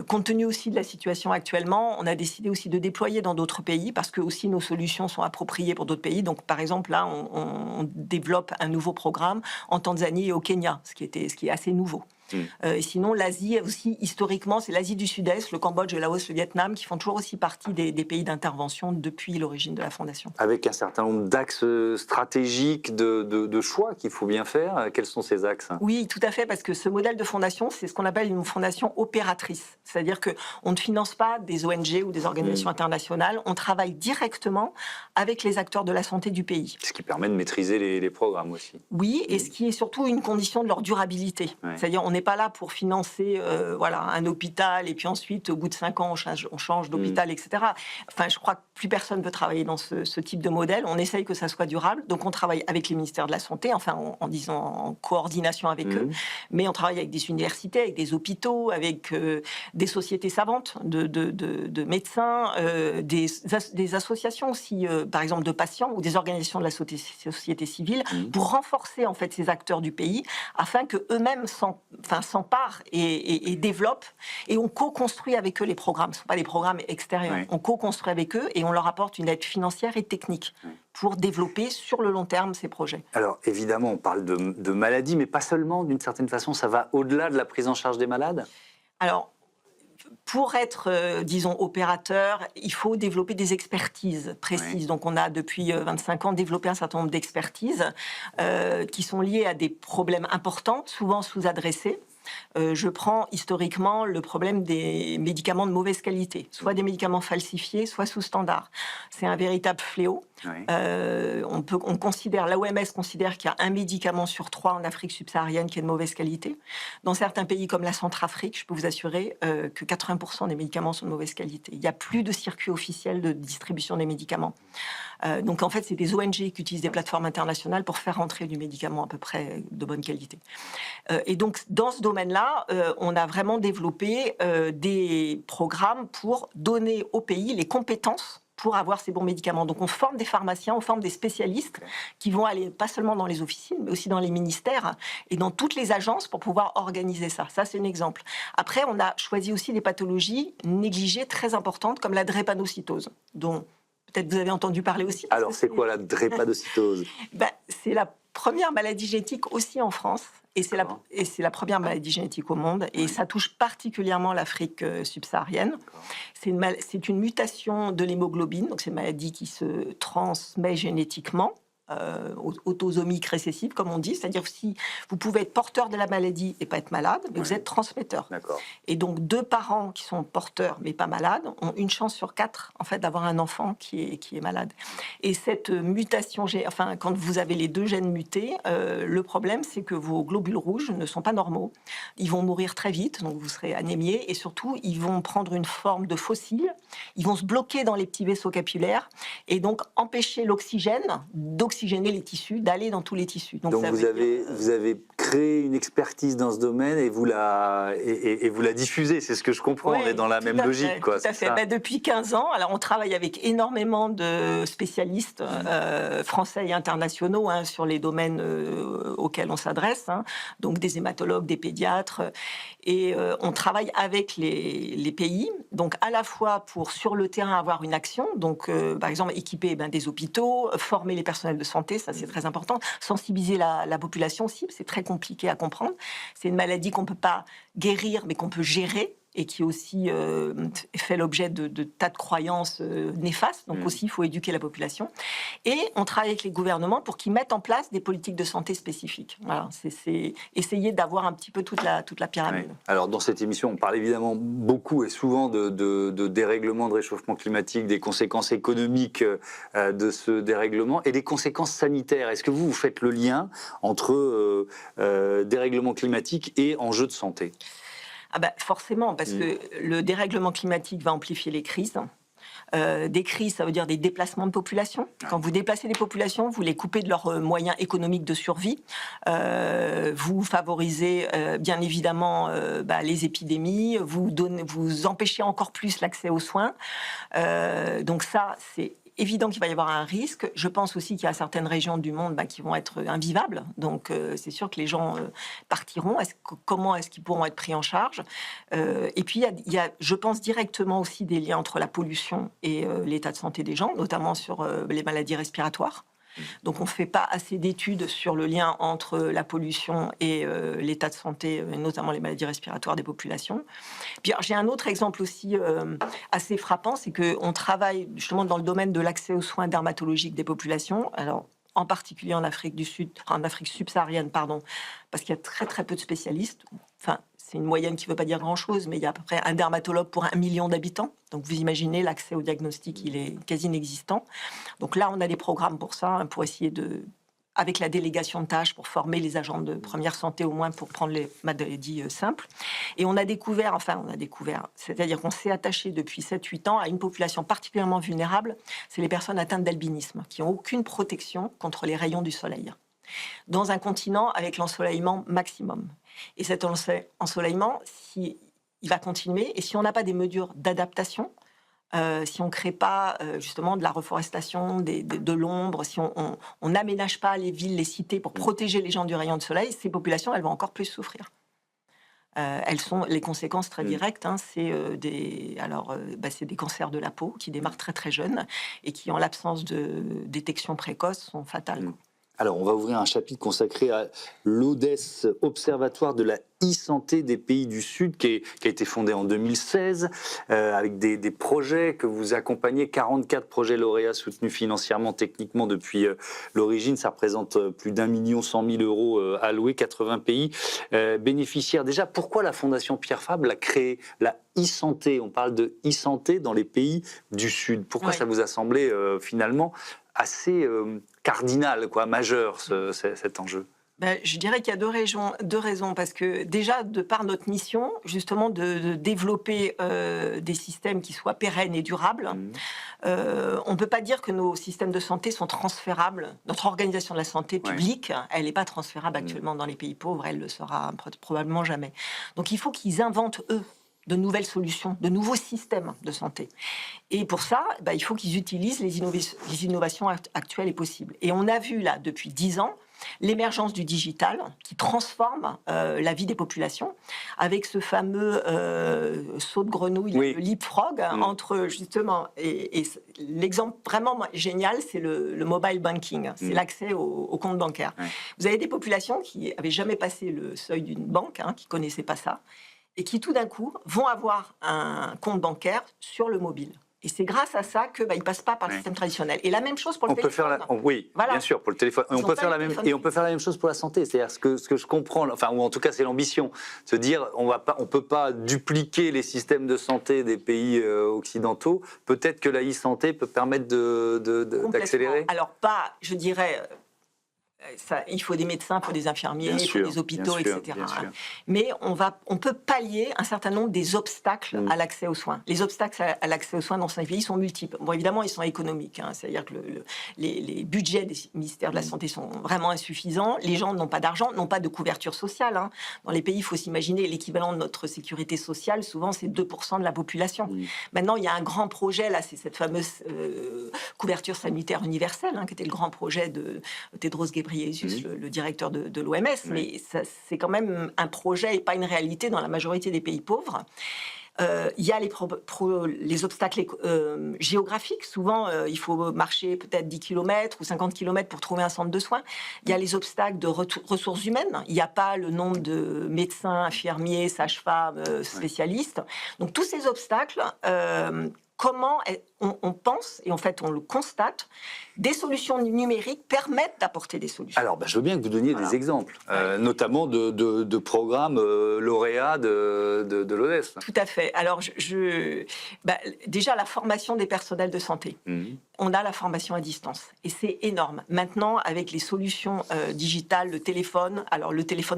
Compte tenu aussi de la situation actuellement, on a décidé aussi de déployer dans d'autres pays parce que aussi nos solutions sont appropriées pour d'autres pays. Donc, par exemple, là, on développe un nouveau programme en Tanzanie et au Kenya, ce qui est assez nouveau. Et sinon, l'Asie aussi, historiquement, c'est l'Asie du Sud-Est, le Cambodge, le Laos, le Vietnam, qui font toujours aussi partie des pays d'intervention depuis l'origine de la Fondation. Avec un certain nombre d'axes stratégiques de choix qu'il faut bien faire. Quels sont ces axes? Oui, tout à fait, parce que ce modèle de fondation, c'est ce qu'on appelle une fondation opératrice. C'est-à-dire qu'on ne finance pas des ONG ou des organisations internationales, on travaille directement avec les acteurs de la santé du pays. Ce qui permet de maîtriser les programmes aussi. Oui, et ce qui est surtout une condition de leur durabilité. C'est-à-dire, on n'est pas là pour financer un hôpital et puis ensuite, au bout de 5 ans, on change d'hôpital, etc. Enfin, je crois que plus personne ne veut travailler dans ce type de modèle. On essaye que ça soit durable. Donc, on travaille avec les ministères de la Santé, enfin, en coordination avec eux. Mais on travaille avec des universités, avec des hôpitaux, avec des sociétés savantes de médecins, des associations aussi, par exemple, de patients ou des organisations de la société civile pour renforcer, en fait, ces acteurs du pays afin qu'eux-mêmes s'emparent et développent, et on co-construit avec eux les programmes. Ce ne sont pas des programmes extérieurs. Oui. On co-construit avec eux et on leur apporte une aide financière et technique pour développer sur le long terme ces projets. Alors évidemment, on parle de maladies, mais pas seulement, d'une certaine façon, ça va au-delà de la prise en charge des malades ? Alors, pour être, disons, opérateur, il faut développer des expertises précises. Oui. Donc, on a depuis 25 ans développé un certain nombre d'expertises qui sont liées à des problèmes importants, souvent sous-adressés. Je prends historiquement le problème des médicaments de mauvaise qualité, soit des médicaments falsifiés, soit sous standard. C'est un véritable fléau. Oui. On considère, l'OMS considère qu'il y a un médicament sur 3 en Afrique subsaharienne qui est de mauvaise qualité. Dans certains pays comme la Centrafrique, je peux vous assurer que 80% des médicaments sont de mauvaise qualité. Il n'y a plus de circuit officiel de distribution des médicaments. Donc en fait, c'est des ONG qui utilisent des plateformes internationales pour faire rentrer du médicament à peu près de bonne qualité. Et donc dans ce domaine-là, on a vraiment développé des programmes pour donner au pays les compétences pour avoir ces bons médicaments. Donc on forme des pharmaciens, on forme des spécialistes qui vont aller pas seulement dans les officines, mais aussi dans les ministères et dans toutes les agences pour pouvoir organiser ça. Ça, c'est un exemple. Après, on a choisi aussi des pathologies négligées très importantes comme la drépanocytose, dont peut-être vous avez entendu parler aussi. Alors, c'est quoi la drépanocytose ? C'est la première maladie génétique aussi en France. Et c'est la première maladie génétique au monde. Et ça touche particulièrement l'Afrique subsaharienne. C'est une mutation de l'hémoglobine. Donc, c'est une maladie qui se transmet génétiquement. Autosomique récessive, comme on dit, c'est-à-dire si vous pouvez être porteur de la maladie et pas être malade, mais vous êtes transmetteur. Et donc 2 parents qui sont porteurs mais pas malades ont une chance sur 4 en fait d'avoir un enfant qui est malade. Et cette mutation, quand vous avez les 2 gènes mutés, le problème c'est que vos globules rouges ne sont pas normaux. Ils vont mourir très vite, donc vous serez anémié et surtout ils vont prendre une forme de fossile. Ils vont se bloquer dans les petits vaisseaux capillaires et donc empêcher l'oxygène d'oxygéner les tissus, d'aller dans tous les tissus. Donc vous avez créé une expertise dans ce domaine et vous la diffusez, c'est ce que je comprends, on est dans la même logique. Tout à fait. Depuis 15 ans, alors on travaille avec énormément de spécialistes français et internationaux sur les domaines auxquels on s'adresse, donc des hématologues, des pédiatres, et on travaille avec les pays, donc à la fois pour sur le terrain avoir une action, donc par exemple équiper des hôpitaux, former les personnels de santé, ça c'est très important, sensibiliser la population cible, c'est très compliqué à comprendre. C'est une maladie qu'on ne peut pas guérir mais qu'on peut gérer et qui aussi fait l'objet de tas de croyances néfastes. Donc aussi, il faut éduquer la population. Et on travaille avec les gouvernements pour qu'ils mettent en place des politiques de santé spécifiques. Voilà, c'est essayer d'avoir un petit peu toute la pyramide. Ouais. Alors, dans cette émission, on parle évidemment beaucoup et souvent de dérèglement, de réchauffement climatique, des conséquences économiques de ce dérèglement et des conséquences sanitaires. Est-ce que vous faites le lien entre dérèglement climatique et enjeux de santé ? Forcément, parce que le dérèglement climatique va amplifier les crises. Des crises, ça veut dire des déplacements de population. Quand vous déplacez des populations, vous les coupez de leurs moyens économiques de survie. Vous favorisez bien évidemment les épidémies. Vous empêchez encore plus l'accès aux soins. Donc ça, c'est évident qu'il va y avoir un risque. Je pense aussi qu'il y a certaines régions du monde qui vont être invivables. Donc, c'est sûr que les gens partiront. Comment est-ce qu'ils pourront être pris en charge ? Et puis, il y a, je pense, directement aussi des liens entre la pollution et l'état de santé des gens, notamment sur les maladies respiratoires. Donc on ne fait pas assez d'études sur le lien entre la pollution et l'état de santé, notamment les maladies respiratoires des populations. Puis j'ai un autre exemple aussi assez frappant, c'est qu'on travaille justement dans le domaine de l'accès aux soins dermatologiques des populations. Alors, en particulier en Afrique du Sud, en Afrique subsaharienne, pardon, parce qu'il y a très très peu de spécialistes. Enfin, c'est une moyenne qui ne veut pas dire grand-chose, mais il y a à peu près un dermatologue pour 1 million d'habitants. Donc vous imaginez, l'accès au diagnostic, il est quasi inexistant. Donc là, on a des programmes pour ça, pour essayer avec la délégation de tâches, pour former les agents de première santé au moins pour prendre les maladies simples. Et on a découvert, c'est-à-dire qu'on s'est attaché depuis 7-8 ans à une population particulièrement vulnérable, c'est les personnes atteintes d'albinisme, qui n'ont aucune protection contre les rayons du soleil. Dans un continent avec l'ensoleillement maximum. Et cet ensoleillement, il va continuer, et si on n'a pas des mesures d'adaptation, si on ne crée pas justement de la reforestation, de l'ombre, si on n'aménage pas les villes, les cités pour protéger les gens du rayon de soleil, ces populations, elles vont encore plus souffrir. Elles sont les conséquences très directes. C'est des cancers de la peau qui démarrent très très jeunes et qui, en l'absence de détection précoce, sont fatales. Alors, on va ouvrir un chapitre consacré à l'ODES, Observatoire de la e-santé des pays du Sud, qui a été fondé en 2016, avec des projets que vous accompagnez, 44 projets lauréats soutenus financièrement, techniquement depuis l'origine. Ça représente plus d'1,1 million alloués, 80 pays bénéficiaires. Déjà, pourquoi la Fondation Pierre Fabre l'a créé, la e-santé? On parle de e-santé dans les pays du Sud. Pourquoi ça vous a semblé finalement assez cardinal, majeur, cet enjeu? Je dirais qu'il y a deux raisons, parce que déjà, de par notre mission, justement, de développer des systèmes qui soient pérennes et durables, on ne peut pas dire que nos systèmes de santé sont transférables. Notre organisation de la santé publique, elle n'est pas transférable actuellement dans les pays pauvres, elle ne le sera probablement jamais. Donc il faut qu'ils inventent, eux, de nouvelles solutions, de nouveaux systèmes de santé. Et pour ça, il faut qu'ils utilisent les innovations actuelles et possibles. Et on a vu là, depuis 10 ans, l'émergence du digital qui transforme la vie des populations, avec ce fameux saut de grenouille, le leapfrog, entre justement, et l'exemple vraiment génial, c'est le mobile banking, c'est l'accès au compte bancaire. Vous avez des populations qui n'avaient jamais passé le seuil d'une banque, qui ne connaissaient pas ça, et qui tout d'un coup vont avoir un compte bancaire sur le mobile. Et c'est grâce à ça qu'ils ne passent pas par le système traditionnel. Et la même chose pour le téléphone. Bien sûr, pour le téléphone. On peut faire la même chose pour la santé. C'est-à-dire ce que je comprends, ou en tout cas c'est l'ambition, se dire on ne peut pas dupliquer les systèmes de santé des pays occidentaux. Peut-être que la e-santé peut permettre d'accélérer. Alors pas, je dirais... il faut des médecins, il faut des infirmiers, il faut des hôpitaux, etc. Mais on peut pallier un certain nombre des obstacles à l'accès aux soins. Les obstacles à l'accès aux soins dans certains pays sont multiples. Bon, évidemment, ils sont économiques. C'est-à-dire que les budgets des ministères de la Santé sont vraiment insuffisants. Les gens n'ont pas d'argent, n'ont pas de couverture sociale. Dans les pays, il faut s'imaginer l'équivalent de notre sécurité sociale. Souvent, c'est 2% de la population. Maintenant, il y a un grand projet, là, c'est cette fameuse couverture sanitaire universelle, qui était le grand projet de Tedros Ghebreyesus, le directeur de l'OMS, mais c'est quand même un projet et pas une réalité dans la majorité des pays pauvres. Il y a les obstacles géographiques. Souvent, il faut marcher peut-être 10 km ou 50 km pour trouver un centre de soins. Il y a les obstacles de ressources humaines. Il n'y a pas le nombre de médecins, infirmiers, sages-femmes, spécialistes. Donc tous ces obstacles... comment on pense, et en fait on le constate, des solutions numériques permettent d'apporter des solutions. Alors, je veux bien que vous donniez des exemples, notamment de programmes lauréats de l'ODES. Tout à fait. Alors, déjà, la formation des personnels de santé. On a la formation à distance, et c'est énorme. Maintenant, avec les solutions digitales, le téléphone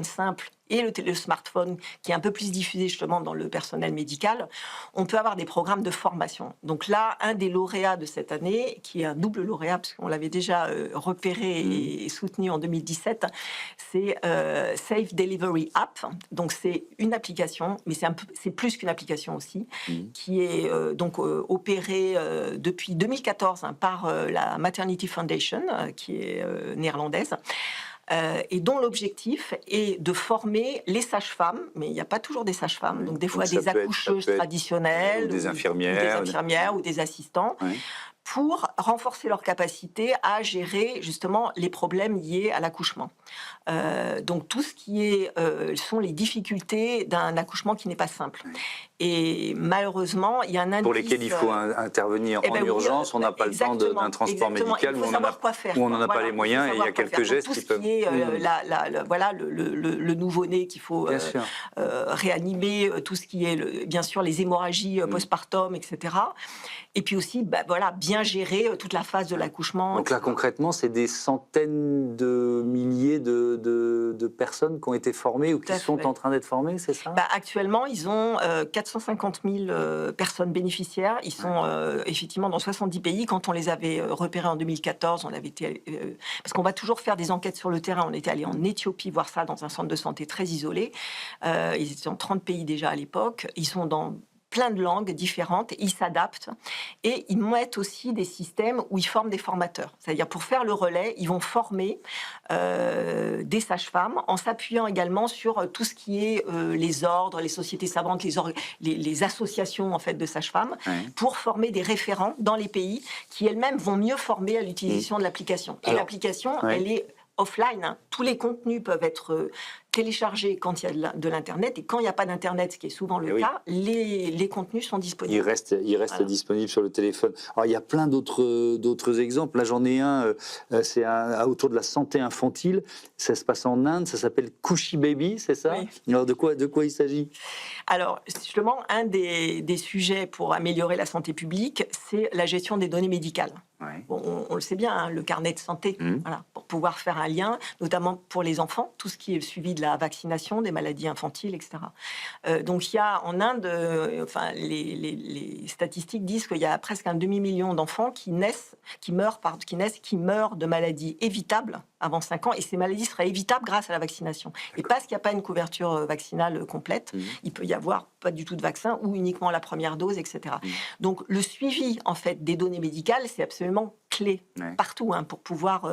simple, et le smartphone, qui est un peu plus diffusé justement dans le personnel médical, on peut avoir des programmes de formation. Donc là, un des lauréats de cette année, qui est un double lauréat, parce qu'on l'avait déjà repéré et soutenu en 2017, c'est Safe Delivery App. Donc c'est une application, mais c'est plus qu'une application aussi, qui est opérée depuis 2014 par la Maternity Foundation, qui est néerlandaise. Et dont l'objectif est de former les sages-femmes, mais il n'y a pas toujours des sages-femmes, donc des fois des accoucheuses traditionnelles, ou des infirmières, ou des assistants, pour renforcer leur capacité à gérer justement les problèmes liés à l'accouchement. Donc tout ce qui sont les difficultés d'un accouchement qui n'est pas simple. Et malheureusement, il y a un indice... Pour lesquels il faut intervenir en urgence, on n'a pas le temps d'un transport médical, où on n'en a pas les moyens, et il y a quelques gestes qui peuvent... Tout ce qui est le nouveau-né qu'il faut réanimer, tout ce qui est, bien sûr, les hémorragies postpartum, etc. Et puis aussi, bien gérer toute la phase de l'accouchement. Donc là, concrètement, c'est des centaines de milliers de personnes qui ont été formées ou qui sont en train d'être formées, c'est ça? Actuellement, ils ont 450 000 personnes bénéficiaires. Ils sont effectivement dans 70 pays. Quand on les avait repérés en 2014, on avait été... parce qu'on va toujours faire des enquêtes sur le terrain. On était allé en Éthiopie voir ça dans un centre de santé très isolé. Ils étaient dans 30 pays déjà à l'époque. Ils sont dans plein de langues différentes, ils s'adaptent et ils mettent aussi des systèmes où ils forment des formateurs. C'est-à-dire pour faire le relais, ils vont former des sages-femmes en s'appuyant également sur tout ce qui est les ordres, les sociétés savantes, les associations en fait de sages-femmes, pour former des référents dans les pays qui elles-mêmes vont mieux former à l'utilisation de l'application. Et l'application, elle est offline, hein. Tous les contenus peuvent être téléchargés quand il y a de l'Internet, et quand il n'y a pas d'Internet, ce qui est souvent le cas, les contenus sont disponibles. Il reste disponible sur le téléphone. Alors, il y a plein d'autres exemples. Là, j'en ai un, c'est autour de la santé infantile. Ça se passe en Inde, ça s'appelle Kushi Baby, c'est ça? Oui. Alors, de quoi il s'agit? Alors, justement, un des sujets pour améliorer la santé publique, c'est la gestion des données médicales. Bon, on le sait bien, hein, le carnet de santé, voilà, pour pouvoir faire un lien, notamment pour les enfants, tout ce qui est suivi de la vaccination, des maladies infantiles, etc. Donc il y a en Inde, les statistiques disent qu'il y a presque un demi-million d'enfants qui meurent de maladies évitables avant 5 ans, et ces maladies seraient évitables grâce à la vaccination. Et parce qu'il n'y a pas une couverture vaccinale complète, il peut y avoir pas du tout de vaccin ou uniquement la première dose, etc. Donc le suivi en fait des données médicales, c'est absolument clé partout, hein, pour pouvoir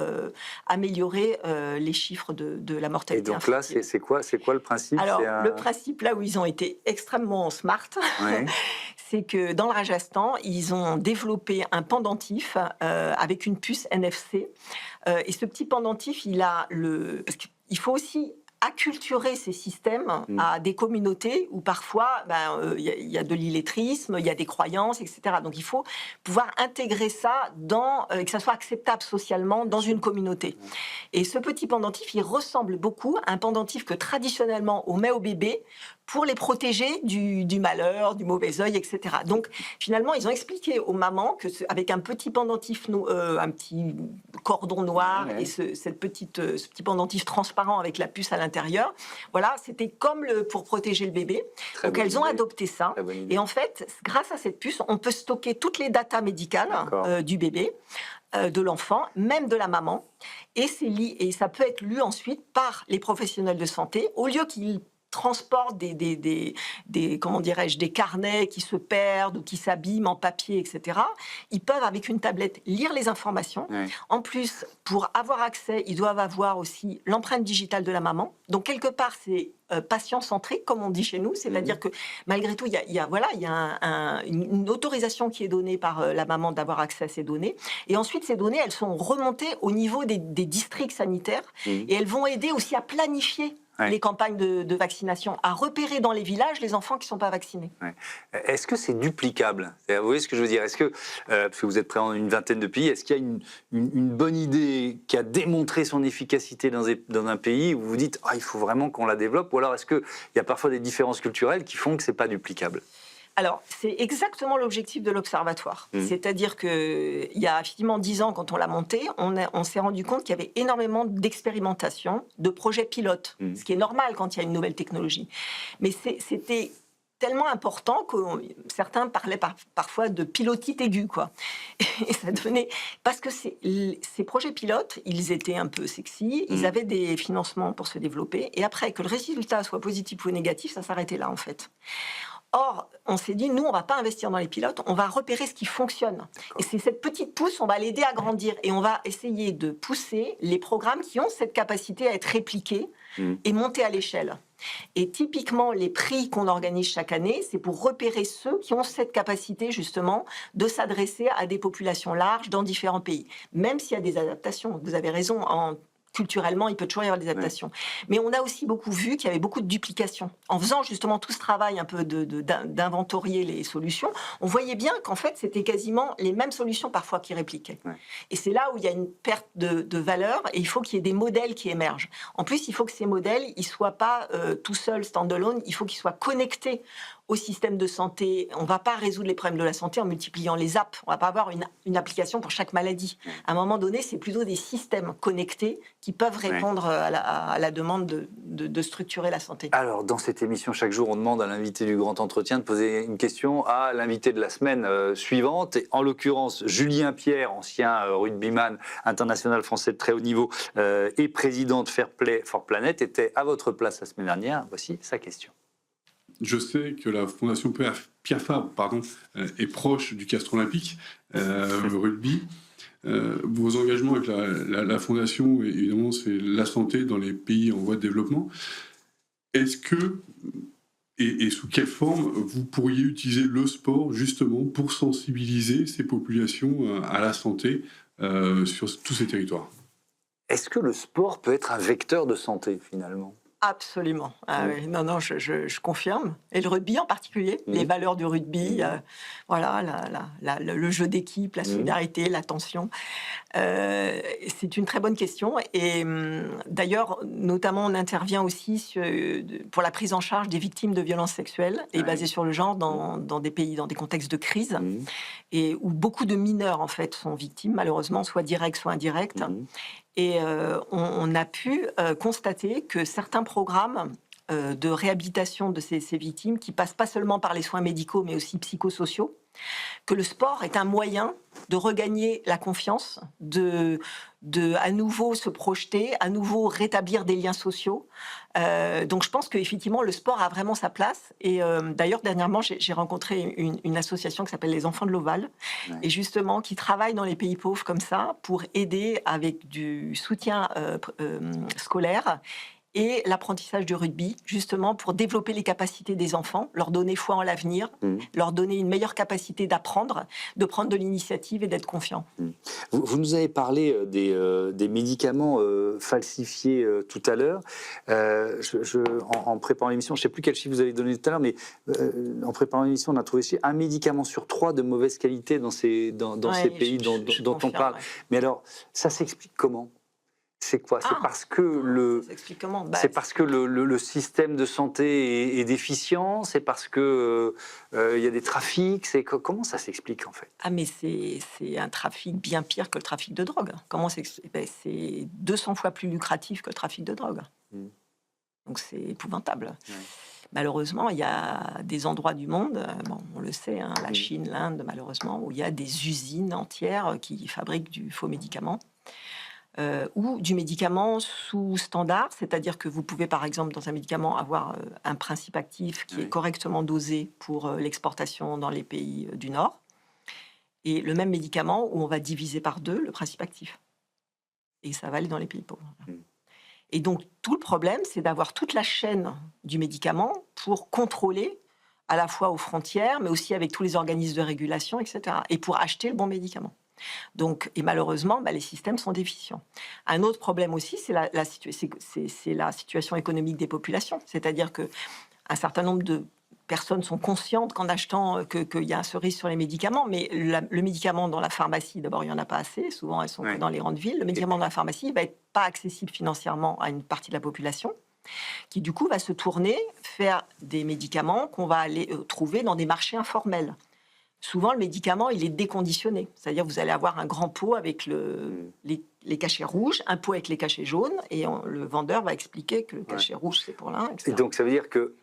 améliorer les chiffres de la mortalité. Et donc là, c'est quoi le principe? Alors le principe, là où ils ont été extrêmement smart, c'est que dans le Rajasthan, ils ont développé un pendentif avec une puce NFC. Et ce petit pendentif, parce qu'il faut aussi acculturer ces systèmes à des communautés où parfois y a de l'illettrisme, il y a des croyances, etc. Donc il faut pouvoir intégrer ça que ça soit acceptable socialement dans une communauté. Et ce petit pendentif, il ressemble beaucoup à un pendentif que traditionnellement on met aux bébés pour les protéger du malheur, du mauvais œil, etc. Donc finalement, ils ont expliqué aux mamans que avec un petit pendentif, un petit cordon noir et ce petit pendentif transparent avec la puce à l'intérieur, voilà, c'était comme pour protéger le bébé. Donc elles ont adopté ça. Et en fait, grâce à cette puce, on peut stocker toutes les datas médicales du bébé, de l'enfant, même de la maman. Et ça peut être lu ensuite par les professionnels de santé, au lieu qu'ils transportent des carnets qui se perdent ou qui s'abîment en papier, etc. Ils peuvent, avec une tablette, lire les informations. En plus, pour avoir accès, ils doivent avoir aussi l'empreinte digitale de la maman. Donc, quelque part, c'est patient-centré, comme on dit chez nous. C'est-à-dire que, malgré tout, il y a une autorisation qui est donnée par la maman d'avoir accès à ces données. Et ensuite, ces données, elles sont remontées au niveau des districts sanitaires. Et elles vont aider aussi à planifier les campagnes de vaccination, à repérer dans les villages les enfants qui ne sont pas vaccinés. Est-ce que c'est duplicable? Vous voyez ce que je veux dire? Est-ce que, parce que vous êtes présent dans une vingtaine de pays, est-ce qu'il y a une bonne idée qui a démontré son efficacité dans un pays où vous dites il faut vraiment qu'on la développe? Ou alors est-ce qu'il y a parfois des différences culturelles qui font que ce n'est pas duplicable? Alors, c'est exactement l'objectif de l'Observatoire. C'est-à-dire qu'il y a effectivement 10 ans, quand on l'a monté, on s'est rendu compte qu'il y avait énormément d'expérimentation, de projets pilotes, ce qui est normal quand il y a une nouvelle technologie. Mais c'était tellement important que certains parlaient parfois de pilotite aiguë, quoi. Et ça donnait... Parce que ces projets pilotes, ils étaient un peu sexy, ils avaient des financements pour se développer, et après, que le résultat soit positif ou négatif, ça s'arrêtait là, en fait. Or, on s'est dit, nous, on ne va pas investir dans les pilotes, on va repérer ce qui fonctionne. Et c'est cette petite pousse, on va l'aider à grandir. Et on va essayer de pousser les programmes qui ont cette capacité à être répliqués et monter à l'échelle. Et typiquement, les prix qu'on organise chaque année, c'est pour repérer ceux qui ont cette capacité, justement, de s'adresser à des populations larges dans différents pays. Même s'il y a des adaptations, vous avez raison, culturellement, il peut toujours y avoir des adaptations. Mais on a aussi beaucoup vu qu'il y avait beaucoup de duplication. En faisant justement tout ce travail un peu d'inventorier les solutions, on voyait bien qu'en fait, c'était quasiment les mêmes solutions parfois qui répliquaient. Et c'est là où il y a une perte de valeur, et il faut qu'il y ait des modèles qui émergent. En plus, il faut que ces modèles, ils ne soient pas tout seuls, stand-alone, il faut qu'ils soient connectés au système de santé. On ne va pas résoudre les problèmes de la santé en multipliant les apps. On ne va pas avoir une application pour chaque maladie. À un moment donné, c'est plutôt des systèmes connectés qui peuvent répondre à la demande de structurer la santé. Alors, dans cette émission, chaque jour, on demande à l'invité du Grand Entretien de poser une question à l'invité de la semaine suivante. Et en l'occurrence, Julien Pierre, ancien rugbyman international français de très haut niveau et président de Fair Play for Planet, était à votre place la semaine dernière. Voici sa question. je sais que la Fondation Pierre Fabre est proche du Castre olympique, rugby. Vos engagements avec la Fondation, évidemment, c'est la santé dans les pays en voie de développement. Est-ce que, et sous quelle forme, vous pourriez utiliser le sport justement pour sensibiliser ces populations à la santé sur tous ces territoires? Est-ce que le sport peut être un vecteur de santé, finalement? Absolument. Ah, oui. Non, je confirme. Et le rugby en particulier, les valeurs du rugby, le jeu d'équipe, la solidarité, l'attention. C'est une très bonne question. Et d'ailleurs, notamment, on intervient aussi pour la prise en charge des victimes de violences sexuelles et basée sur le genre dans des pays, dans des contextes de crise, et où beaucoup de mineurs, en fait, sont victimes, malheureusement, soit directs, soit indirects. Et on a pu constater que certains programmes de réhabilitation de ces victimes, qui passent pas seulement par les soins médicaux, mais aussi psychosociaux, que le sport est un moyen de regagner la confiance, de à nouveau se projeter, à nouveau rétablir des liens sociaux. Donc je pense qu'effectivement, le sport a vraiment sa place. Et d'ailleurs, dernièrement, j'ai rencontré une association qui s'appelle Les Enfants de l'Ovale, et justement, qui travaille dans les pays pauvres comme ça, pour aider avec du soutien scolaire et l'apprentissage du rugby, justement pour développer les capacités des enfants, leur donner foi en l'avenir, leur donner une meilleure capacité d'apprendre, de prendre de l'initiative et d'être confiant. Vous nous avez parlé des médicaments falsifiés tout à l'heure. En préparant l'émission, je ne sais plus quel chiffre vous avez donné tout à l'heure, mais en préparant l'émission, on a trouvé un médicament sur 3 de mauvaise qualité dans ces pays dont on parle. Mais alors, ça s'explique comment ? C'est quoi? C'est parce que parce que le système de santé est déficient. C'est parce que y a des trafics. Comment ça s'explique en fait? Mais c'est un trafic bien pire que le trafic de drogue. Comment c'est 200 fois plus lucratif que le trafic de drogue. Donc c'est épouvantable. Malheureusement, il y a des endroits du monde, on le sait, la Chine, l'Inde, malheureusement, où il y a des usines entières qui fabriquent du faux médicament. Ou du médicament sous standard, c'est-à-dire que vous pouvez par exemple dans un médicament avoir un principe actif qui est correctement dosé pour l'exportation dans les pays du Nord, et le même médicament où on va diviser par 2 le principe actif, et ça va aller dans les pays pauvres. Et donc tout le problème, c'est d'avoir toute la chaîne du médicament pour contrôler à la fois aux frontières, mais aussi avec tous les organismes de régulation, etc., et pour acheter le bon médicament. Donc, et malheureusement, les systèmes sont déficients. Un autre problème aussi, c'est la situation économique des populations. C'est-à-dire qu'un certain nombre de personnes sont conscientes qu'en achetant qu'il y a un cerise sur les médicaments, mais le médicament dans la pharmacie, d'abord, il n'y en a pas assez. Souvent, elles sont dans les grandes villes. Le médicament dans la pharmacie ne va être pas accessible financièrement à une partie de la population, qui du coup va se tourner vers des médicaments qu'on va aller trouver dans des marchés informels. Souvent, le médicament, il est déconditionné. C'est-à-dire, vous allez avoir un grand pot avec les cachets rouges, un pot avec les cachets jaunes, et le vendeur va expliquer que le cachet rouge, c'est pour l'un, etc. Et donc, ça veut dire que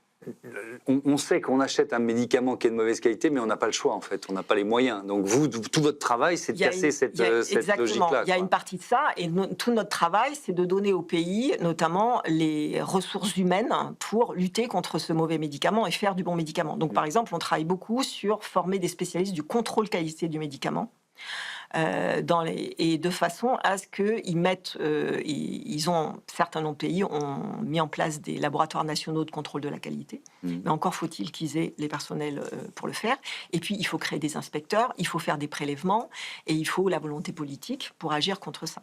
on sait qu'on achète un médicament qui est de mauvaise qualité, mais on n'a pas le choix, en fait. On n'a pas les moyens. Donc, tout votre travail, c'est de casser cette logique-là. Il y a une partie de ça, et tout notre travail, c'est de donner au pays, notamment, les ressources humaines pour lutter contre ce mauvais médicament et faire du bon médicament. Donc, par exemple, on travaille beaucoup sur former des spécialistes du contrôle qualité du médicament. Et de façon à ce qu'ils mettent, certains nombre de pays ont mis en place des laboratoires nationaux de contrôle de la qualité, mais encore faut-il qu'ils aient les personnels pour le faire. Et puis il faut créer des inspecteurs, il faut faire des prélèvements, et il faut la volonté politique pour agir contre ça.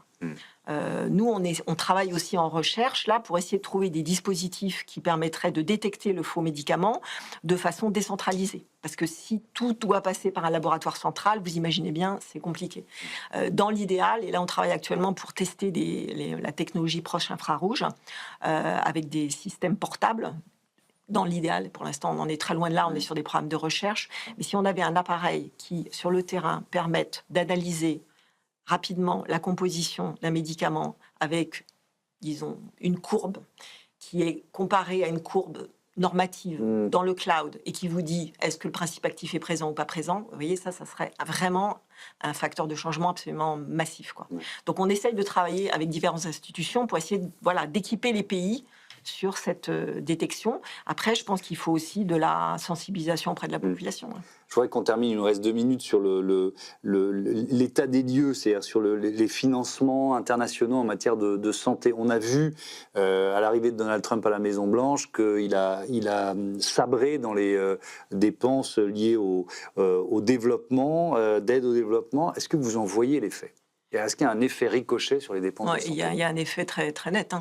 Nous, on travaille aussi en recherche là pour essayer de trouver des dispositifs qui permettraient de détecter le faux médicament de façon décentralisée. Parce que si tout doit passer par un laboratoire central, vous imaginez bien, c'est compliqué. Dans l'idéal, et là on travaille actuellement pour tester la technologie proche infrarouge avec des systèmes portables. Dans l'idéal, pour l'instant on en est très loin de là, on est sur des programmes de recherche, mais si on avait un appareil qui, sur le terrain, permette d'analyser rapidement la composition d'un médicament avec, disons, une courbe qui est comparée à une courbe normative dans le cloud et qui vous dit est-ce que le principe actif est présent ou pas présent, vous voyez, ça serait vraiment un facteur de changement absolument massif, quoi. Donc on essaye de travailler avec différentes institutions pour essayer d'équiper les pays sur cette détection. Après, je pense qu'il faut aussi de la sensibilisation auprès de la population. Je voudrais qu'on termine, il nous reste 2 minutes, sur l'état des lieux, c'est-à-dire sur les financements internationaux en matière de santé. On a vu, à l'arrivée de Donald Trump à la Maison-Blanche, qu'il a sabré dans les dépenses liées au développement, d'aide au développement. Est-ce que vous en voyez l'effet ? Est-ce qu'il y a un effet ricochet sur les dépenses de santé ? Il y a un effet très, très net.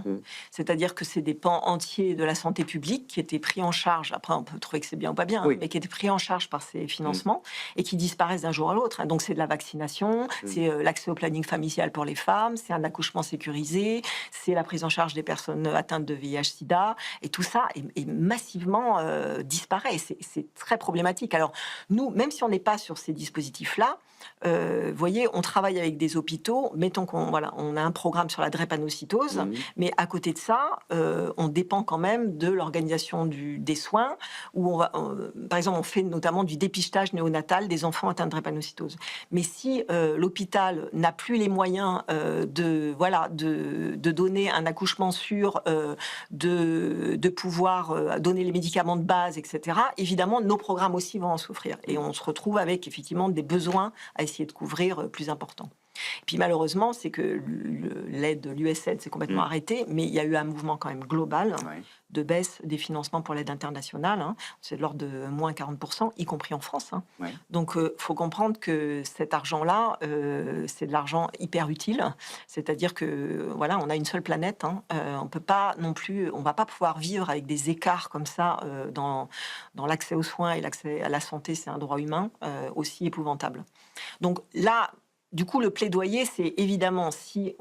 C'est-à-dire que c'est des pans entiers de la santé publique qui étaient pris en charge, après on peut trouver que c'est bien ou pas bien, mais qui étaient pris en charge par ces financements et qui disparaissent d'un jour à l'autre. Donc c'est de la vaccination, c'est l'accès au planning familial pour les femmes, c'est un accouchement sécurisé, c'est la prise en charge des personnes atteintes de VIH-Sida, et tout ça est massivement disparaît. C'est très problématique. Alors nous, même si on n'est pas sur ces dispositifs-là, vous voyez, on travaille avec des hôpitaux. Mettons qu'on on a un programme sur la drépanocytose, mais à côté de ça, on dépend quand même de l'organisation des soins. Où par exemple, on fait notamment du dépistage néonatal des enfants atteints de drépanocytose. Mais si l'hôpital n'a plus les moyens de donner un accouchement sûr, de pouvoir donner les médicaments de base, etc., évidemment, nos programmes aussi vont en souffrir. Et on se retrouve avec effectivement des besoins à essayer de couvrir plus importants. Et puis malheureusement, c'est que l'aide, l'USAID s'est complètement arrêtée, mais il y a eu un mouvement quand même global de baisse des financements pour l'aide internationale. C'est de l'ordre de moins 40%, y compris en France. Donc il faut comprendre que cet argent-là, c'est de l'argent hyper utile. C'est-à-dire que voilà, on a une seule planète. On peut pas non plus, on va pas pouvoir vivre avec des écarts comme ça dans l'accès aux soins et l'accès à la santé. C'est un droit humain aussi épouvantable. Donc là, du coup, le plaidoyer, c'est évidemment, s'il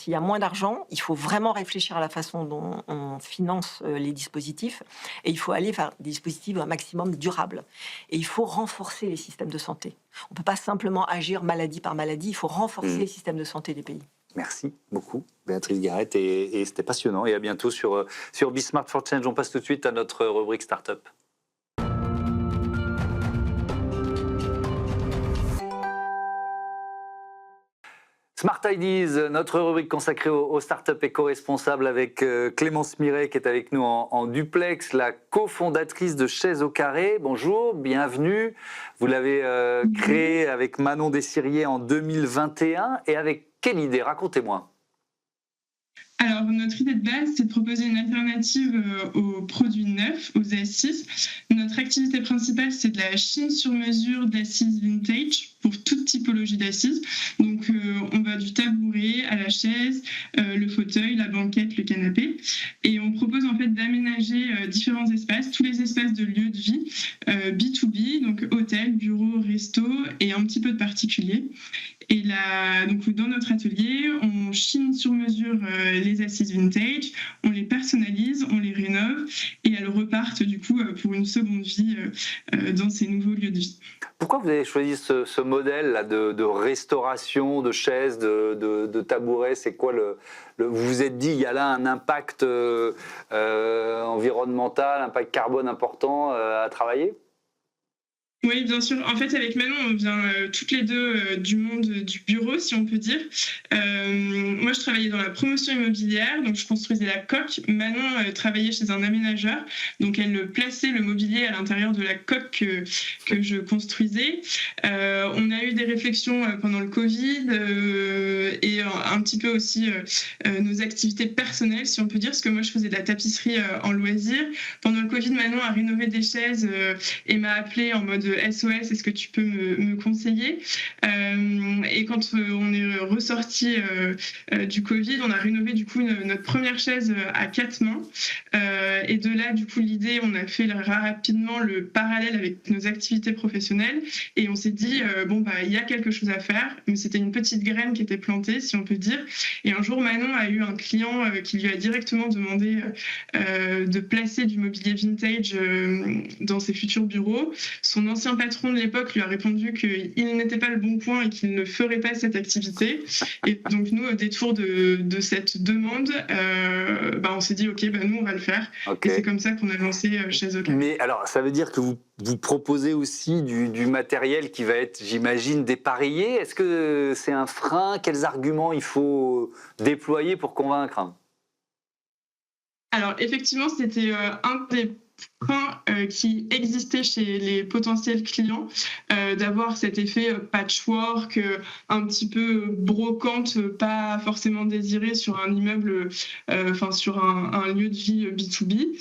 y a moins d'argent, il faut vraiment réfléchir à la façon dont on finance les dispositifs, et il faut aller vers des dispositifs un maximum durables. Et il faut renforcer les systèmes de santé. On ne peut pas simplement agir maladie par maladie, il faut renforcer les systèmes de santé des pays. Merci beaucoup, Béatrice Garrett, et c'était passionnant. Et à bientôt sur Be Smart for Change. On passe tout de suite à notre rubrique Startup. Smart Ideas, notre rubrique consacrée aux startups éco-responsables avec Clémence Miret qui est avec nous en duplex, la cofondatrice de Chaises au Carré. Bonjour, bienvenue. Vous l'avez créée avec Manon Dessirier en 2021 et avec quelle idée ? Racontez-moi. Alors, notre idée de base, c'est de proposer une alternative aux produits neufs, aux assises. Notre activité principale, c'est de la chine sur mesure d'assises vintage pour toute typologie d'assises. Donc, on va du tabouret à la chaise, le fauteuil, la banquette, le canapé. Et on propose en fait d'aménager différents espaces, tous les espaces de lieu de vie, B2B, donc hôtel, bureau, resto et un petit peu de particulier. Et là, donc dans notre atelier, on chine sur mesure les assises vintage, on les personnalise, on les rénove et elles repartent du coup pour une seconde vie dans ces nouveaux lieux de vie. Pourquoi vous avez choisi ce modèle-là de restauration, de chaises, de tabourets ? C'est quoi vous vous êtes dit, il y a là un impact environnemental, un impact carbone important à travailler ? Oui, bien sûr. En fait, avec Manon, on vient toutes les deux du monde du bureau, si on peut dire. Moi, je travaillais dans la promotion immobilière, donc je construisais la coque. Manon travaillait chez un aménageur, donc elle plaçait le mobilier à l'intérieur de la coque que je construisais. On a eu des réflexions pendant le Covid et un petit peu aussi nos activités personnelles, si on peut dire, parce que moi, je faisais de la tapisserie en loisir. Pendant le Covid, Manon a rénové des chaises et m'a appelée en mode SOS, est-ce que tu peux me conseiller ? Et quand on est ressorti du Covid, on a rénové du coup notre première chaise à 4 mains. Et de là, du coup, l'idée, on a fait rapidement le parallèle avec nos activités professionnelles et on s'est dit, il y a quelque chose à faire, mais c'était une petite graine qui était plantée, si on peut dire. Et un jour, Manon a eu un client qui lui a directement demandé de placer du mobilier vintage dans ses futurs bureaux. Son ancien patron de l'époque lui a répondu qu'il n'était pas le bon point et qu'il ne ferait pas cette activité. Et donc nous, au détour de cette demande, on s'est dit, nous, on va le faire. Okay. Et c'est comme ça qu'on a lancé Chaises au Carré. Mais alors, ça veut dire que vous proposez aussi du matériel qui va être, j'imagine, dépareillé. Est-ce que c'est un frein ? Quels arguments il faut déployer pour convaincre ? Alors effectivement, c'était un des points qui existait chez les potentiels clients, d'avoir cet effet patchwork, un petit peu brocante, pas forcément désiré sur un immeuble, enfin sur un lieu de vie B2B.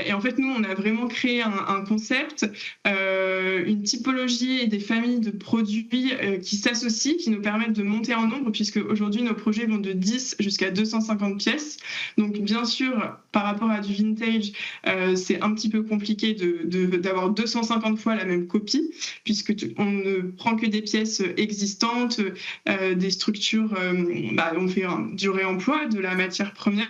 Et en fait, nous, on a vraiment créé un concept, une typologie et des familles de produits qui s'associent, qui nous permettent de monter en nombre, puisque aujourd'hui, nos projets vont de 10 jusqu'à 250 pièces. Donc bien sûr, par rapport à du vintage, c'est un petit peu compliqué d'avoir 250 fois la même copie, puisque on ne prend que des pièces existantes, des structures, on fait du réemploi de la matière première.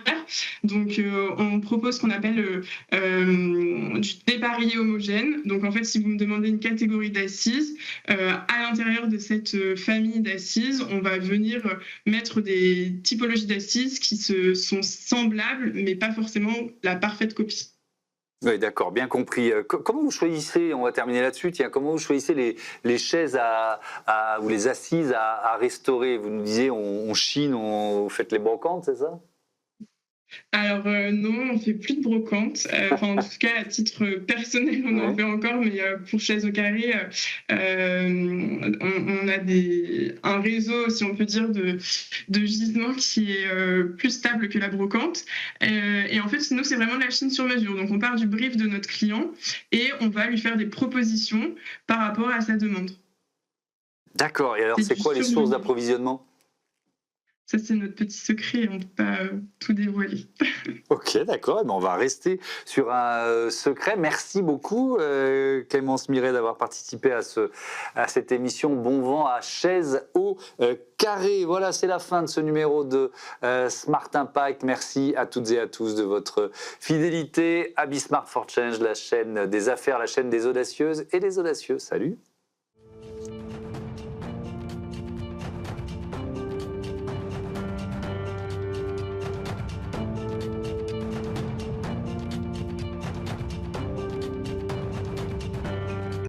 Donc on propose ce qu'on appelle du dépareillé homogène. Donc en fait, si vous me demandez une catégorie d'assises, à l'intérieur de cette famille d'assises, on va venir mettre des typologies d'assises qui sont semblables, mais pas forcément la parfaite copie. Oui, d'accord, bien compris. Comment vous choisissez, on va terminer là-dessus, tiens, comment vous choisissez les chaises ou les assises à restaurer? Vous nous disiez, on chine, vous faites les brocantes, c'est ça? Alors non, on fait plus de brocante. En tout cas, à titre personnel, on en fait encore, mais pour Chaises au Carré, on a un réseau, si on peut dire, de gisements qui est plus stable que la brocante. Et en fait, nous, c'est vraiment de la chine sur mesure. Donc, on part du brief de notre client et on va lui faire des propositions par rapport à sa demande. D'accord. Et alors, c'est quoi les sources d'approvisionnement? Ça, c'est notre petit secret, on ne peut pas tout dévoiler. Ok, d'accord. On va rester sur un secret. Merci beaucoup, Clémence Miret, d'avoir participé à cette émission. Bon vent à Chaises au Carré. Voilà, c'est la fin de ce numéro de Smart Impact. Merci à toutes et à tous de votre fidélité à Be Smart for Change, la chaîne des affaires, la chaîne des audacieuses et des audacieux. Salut!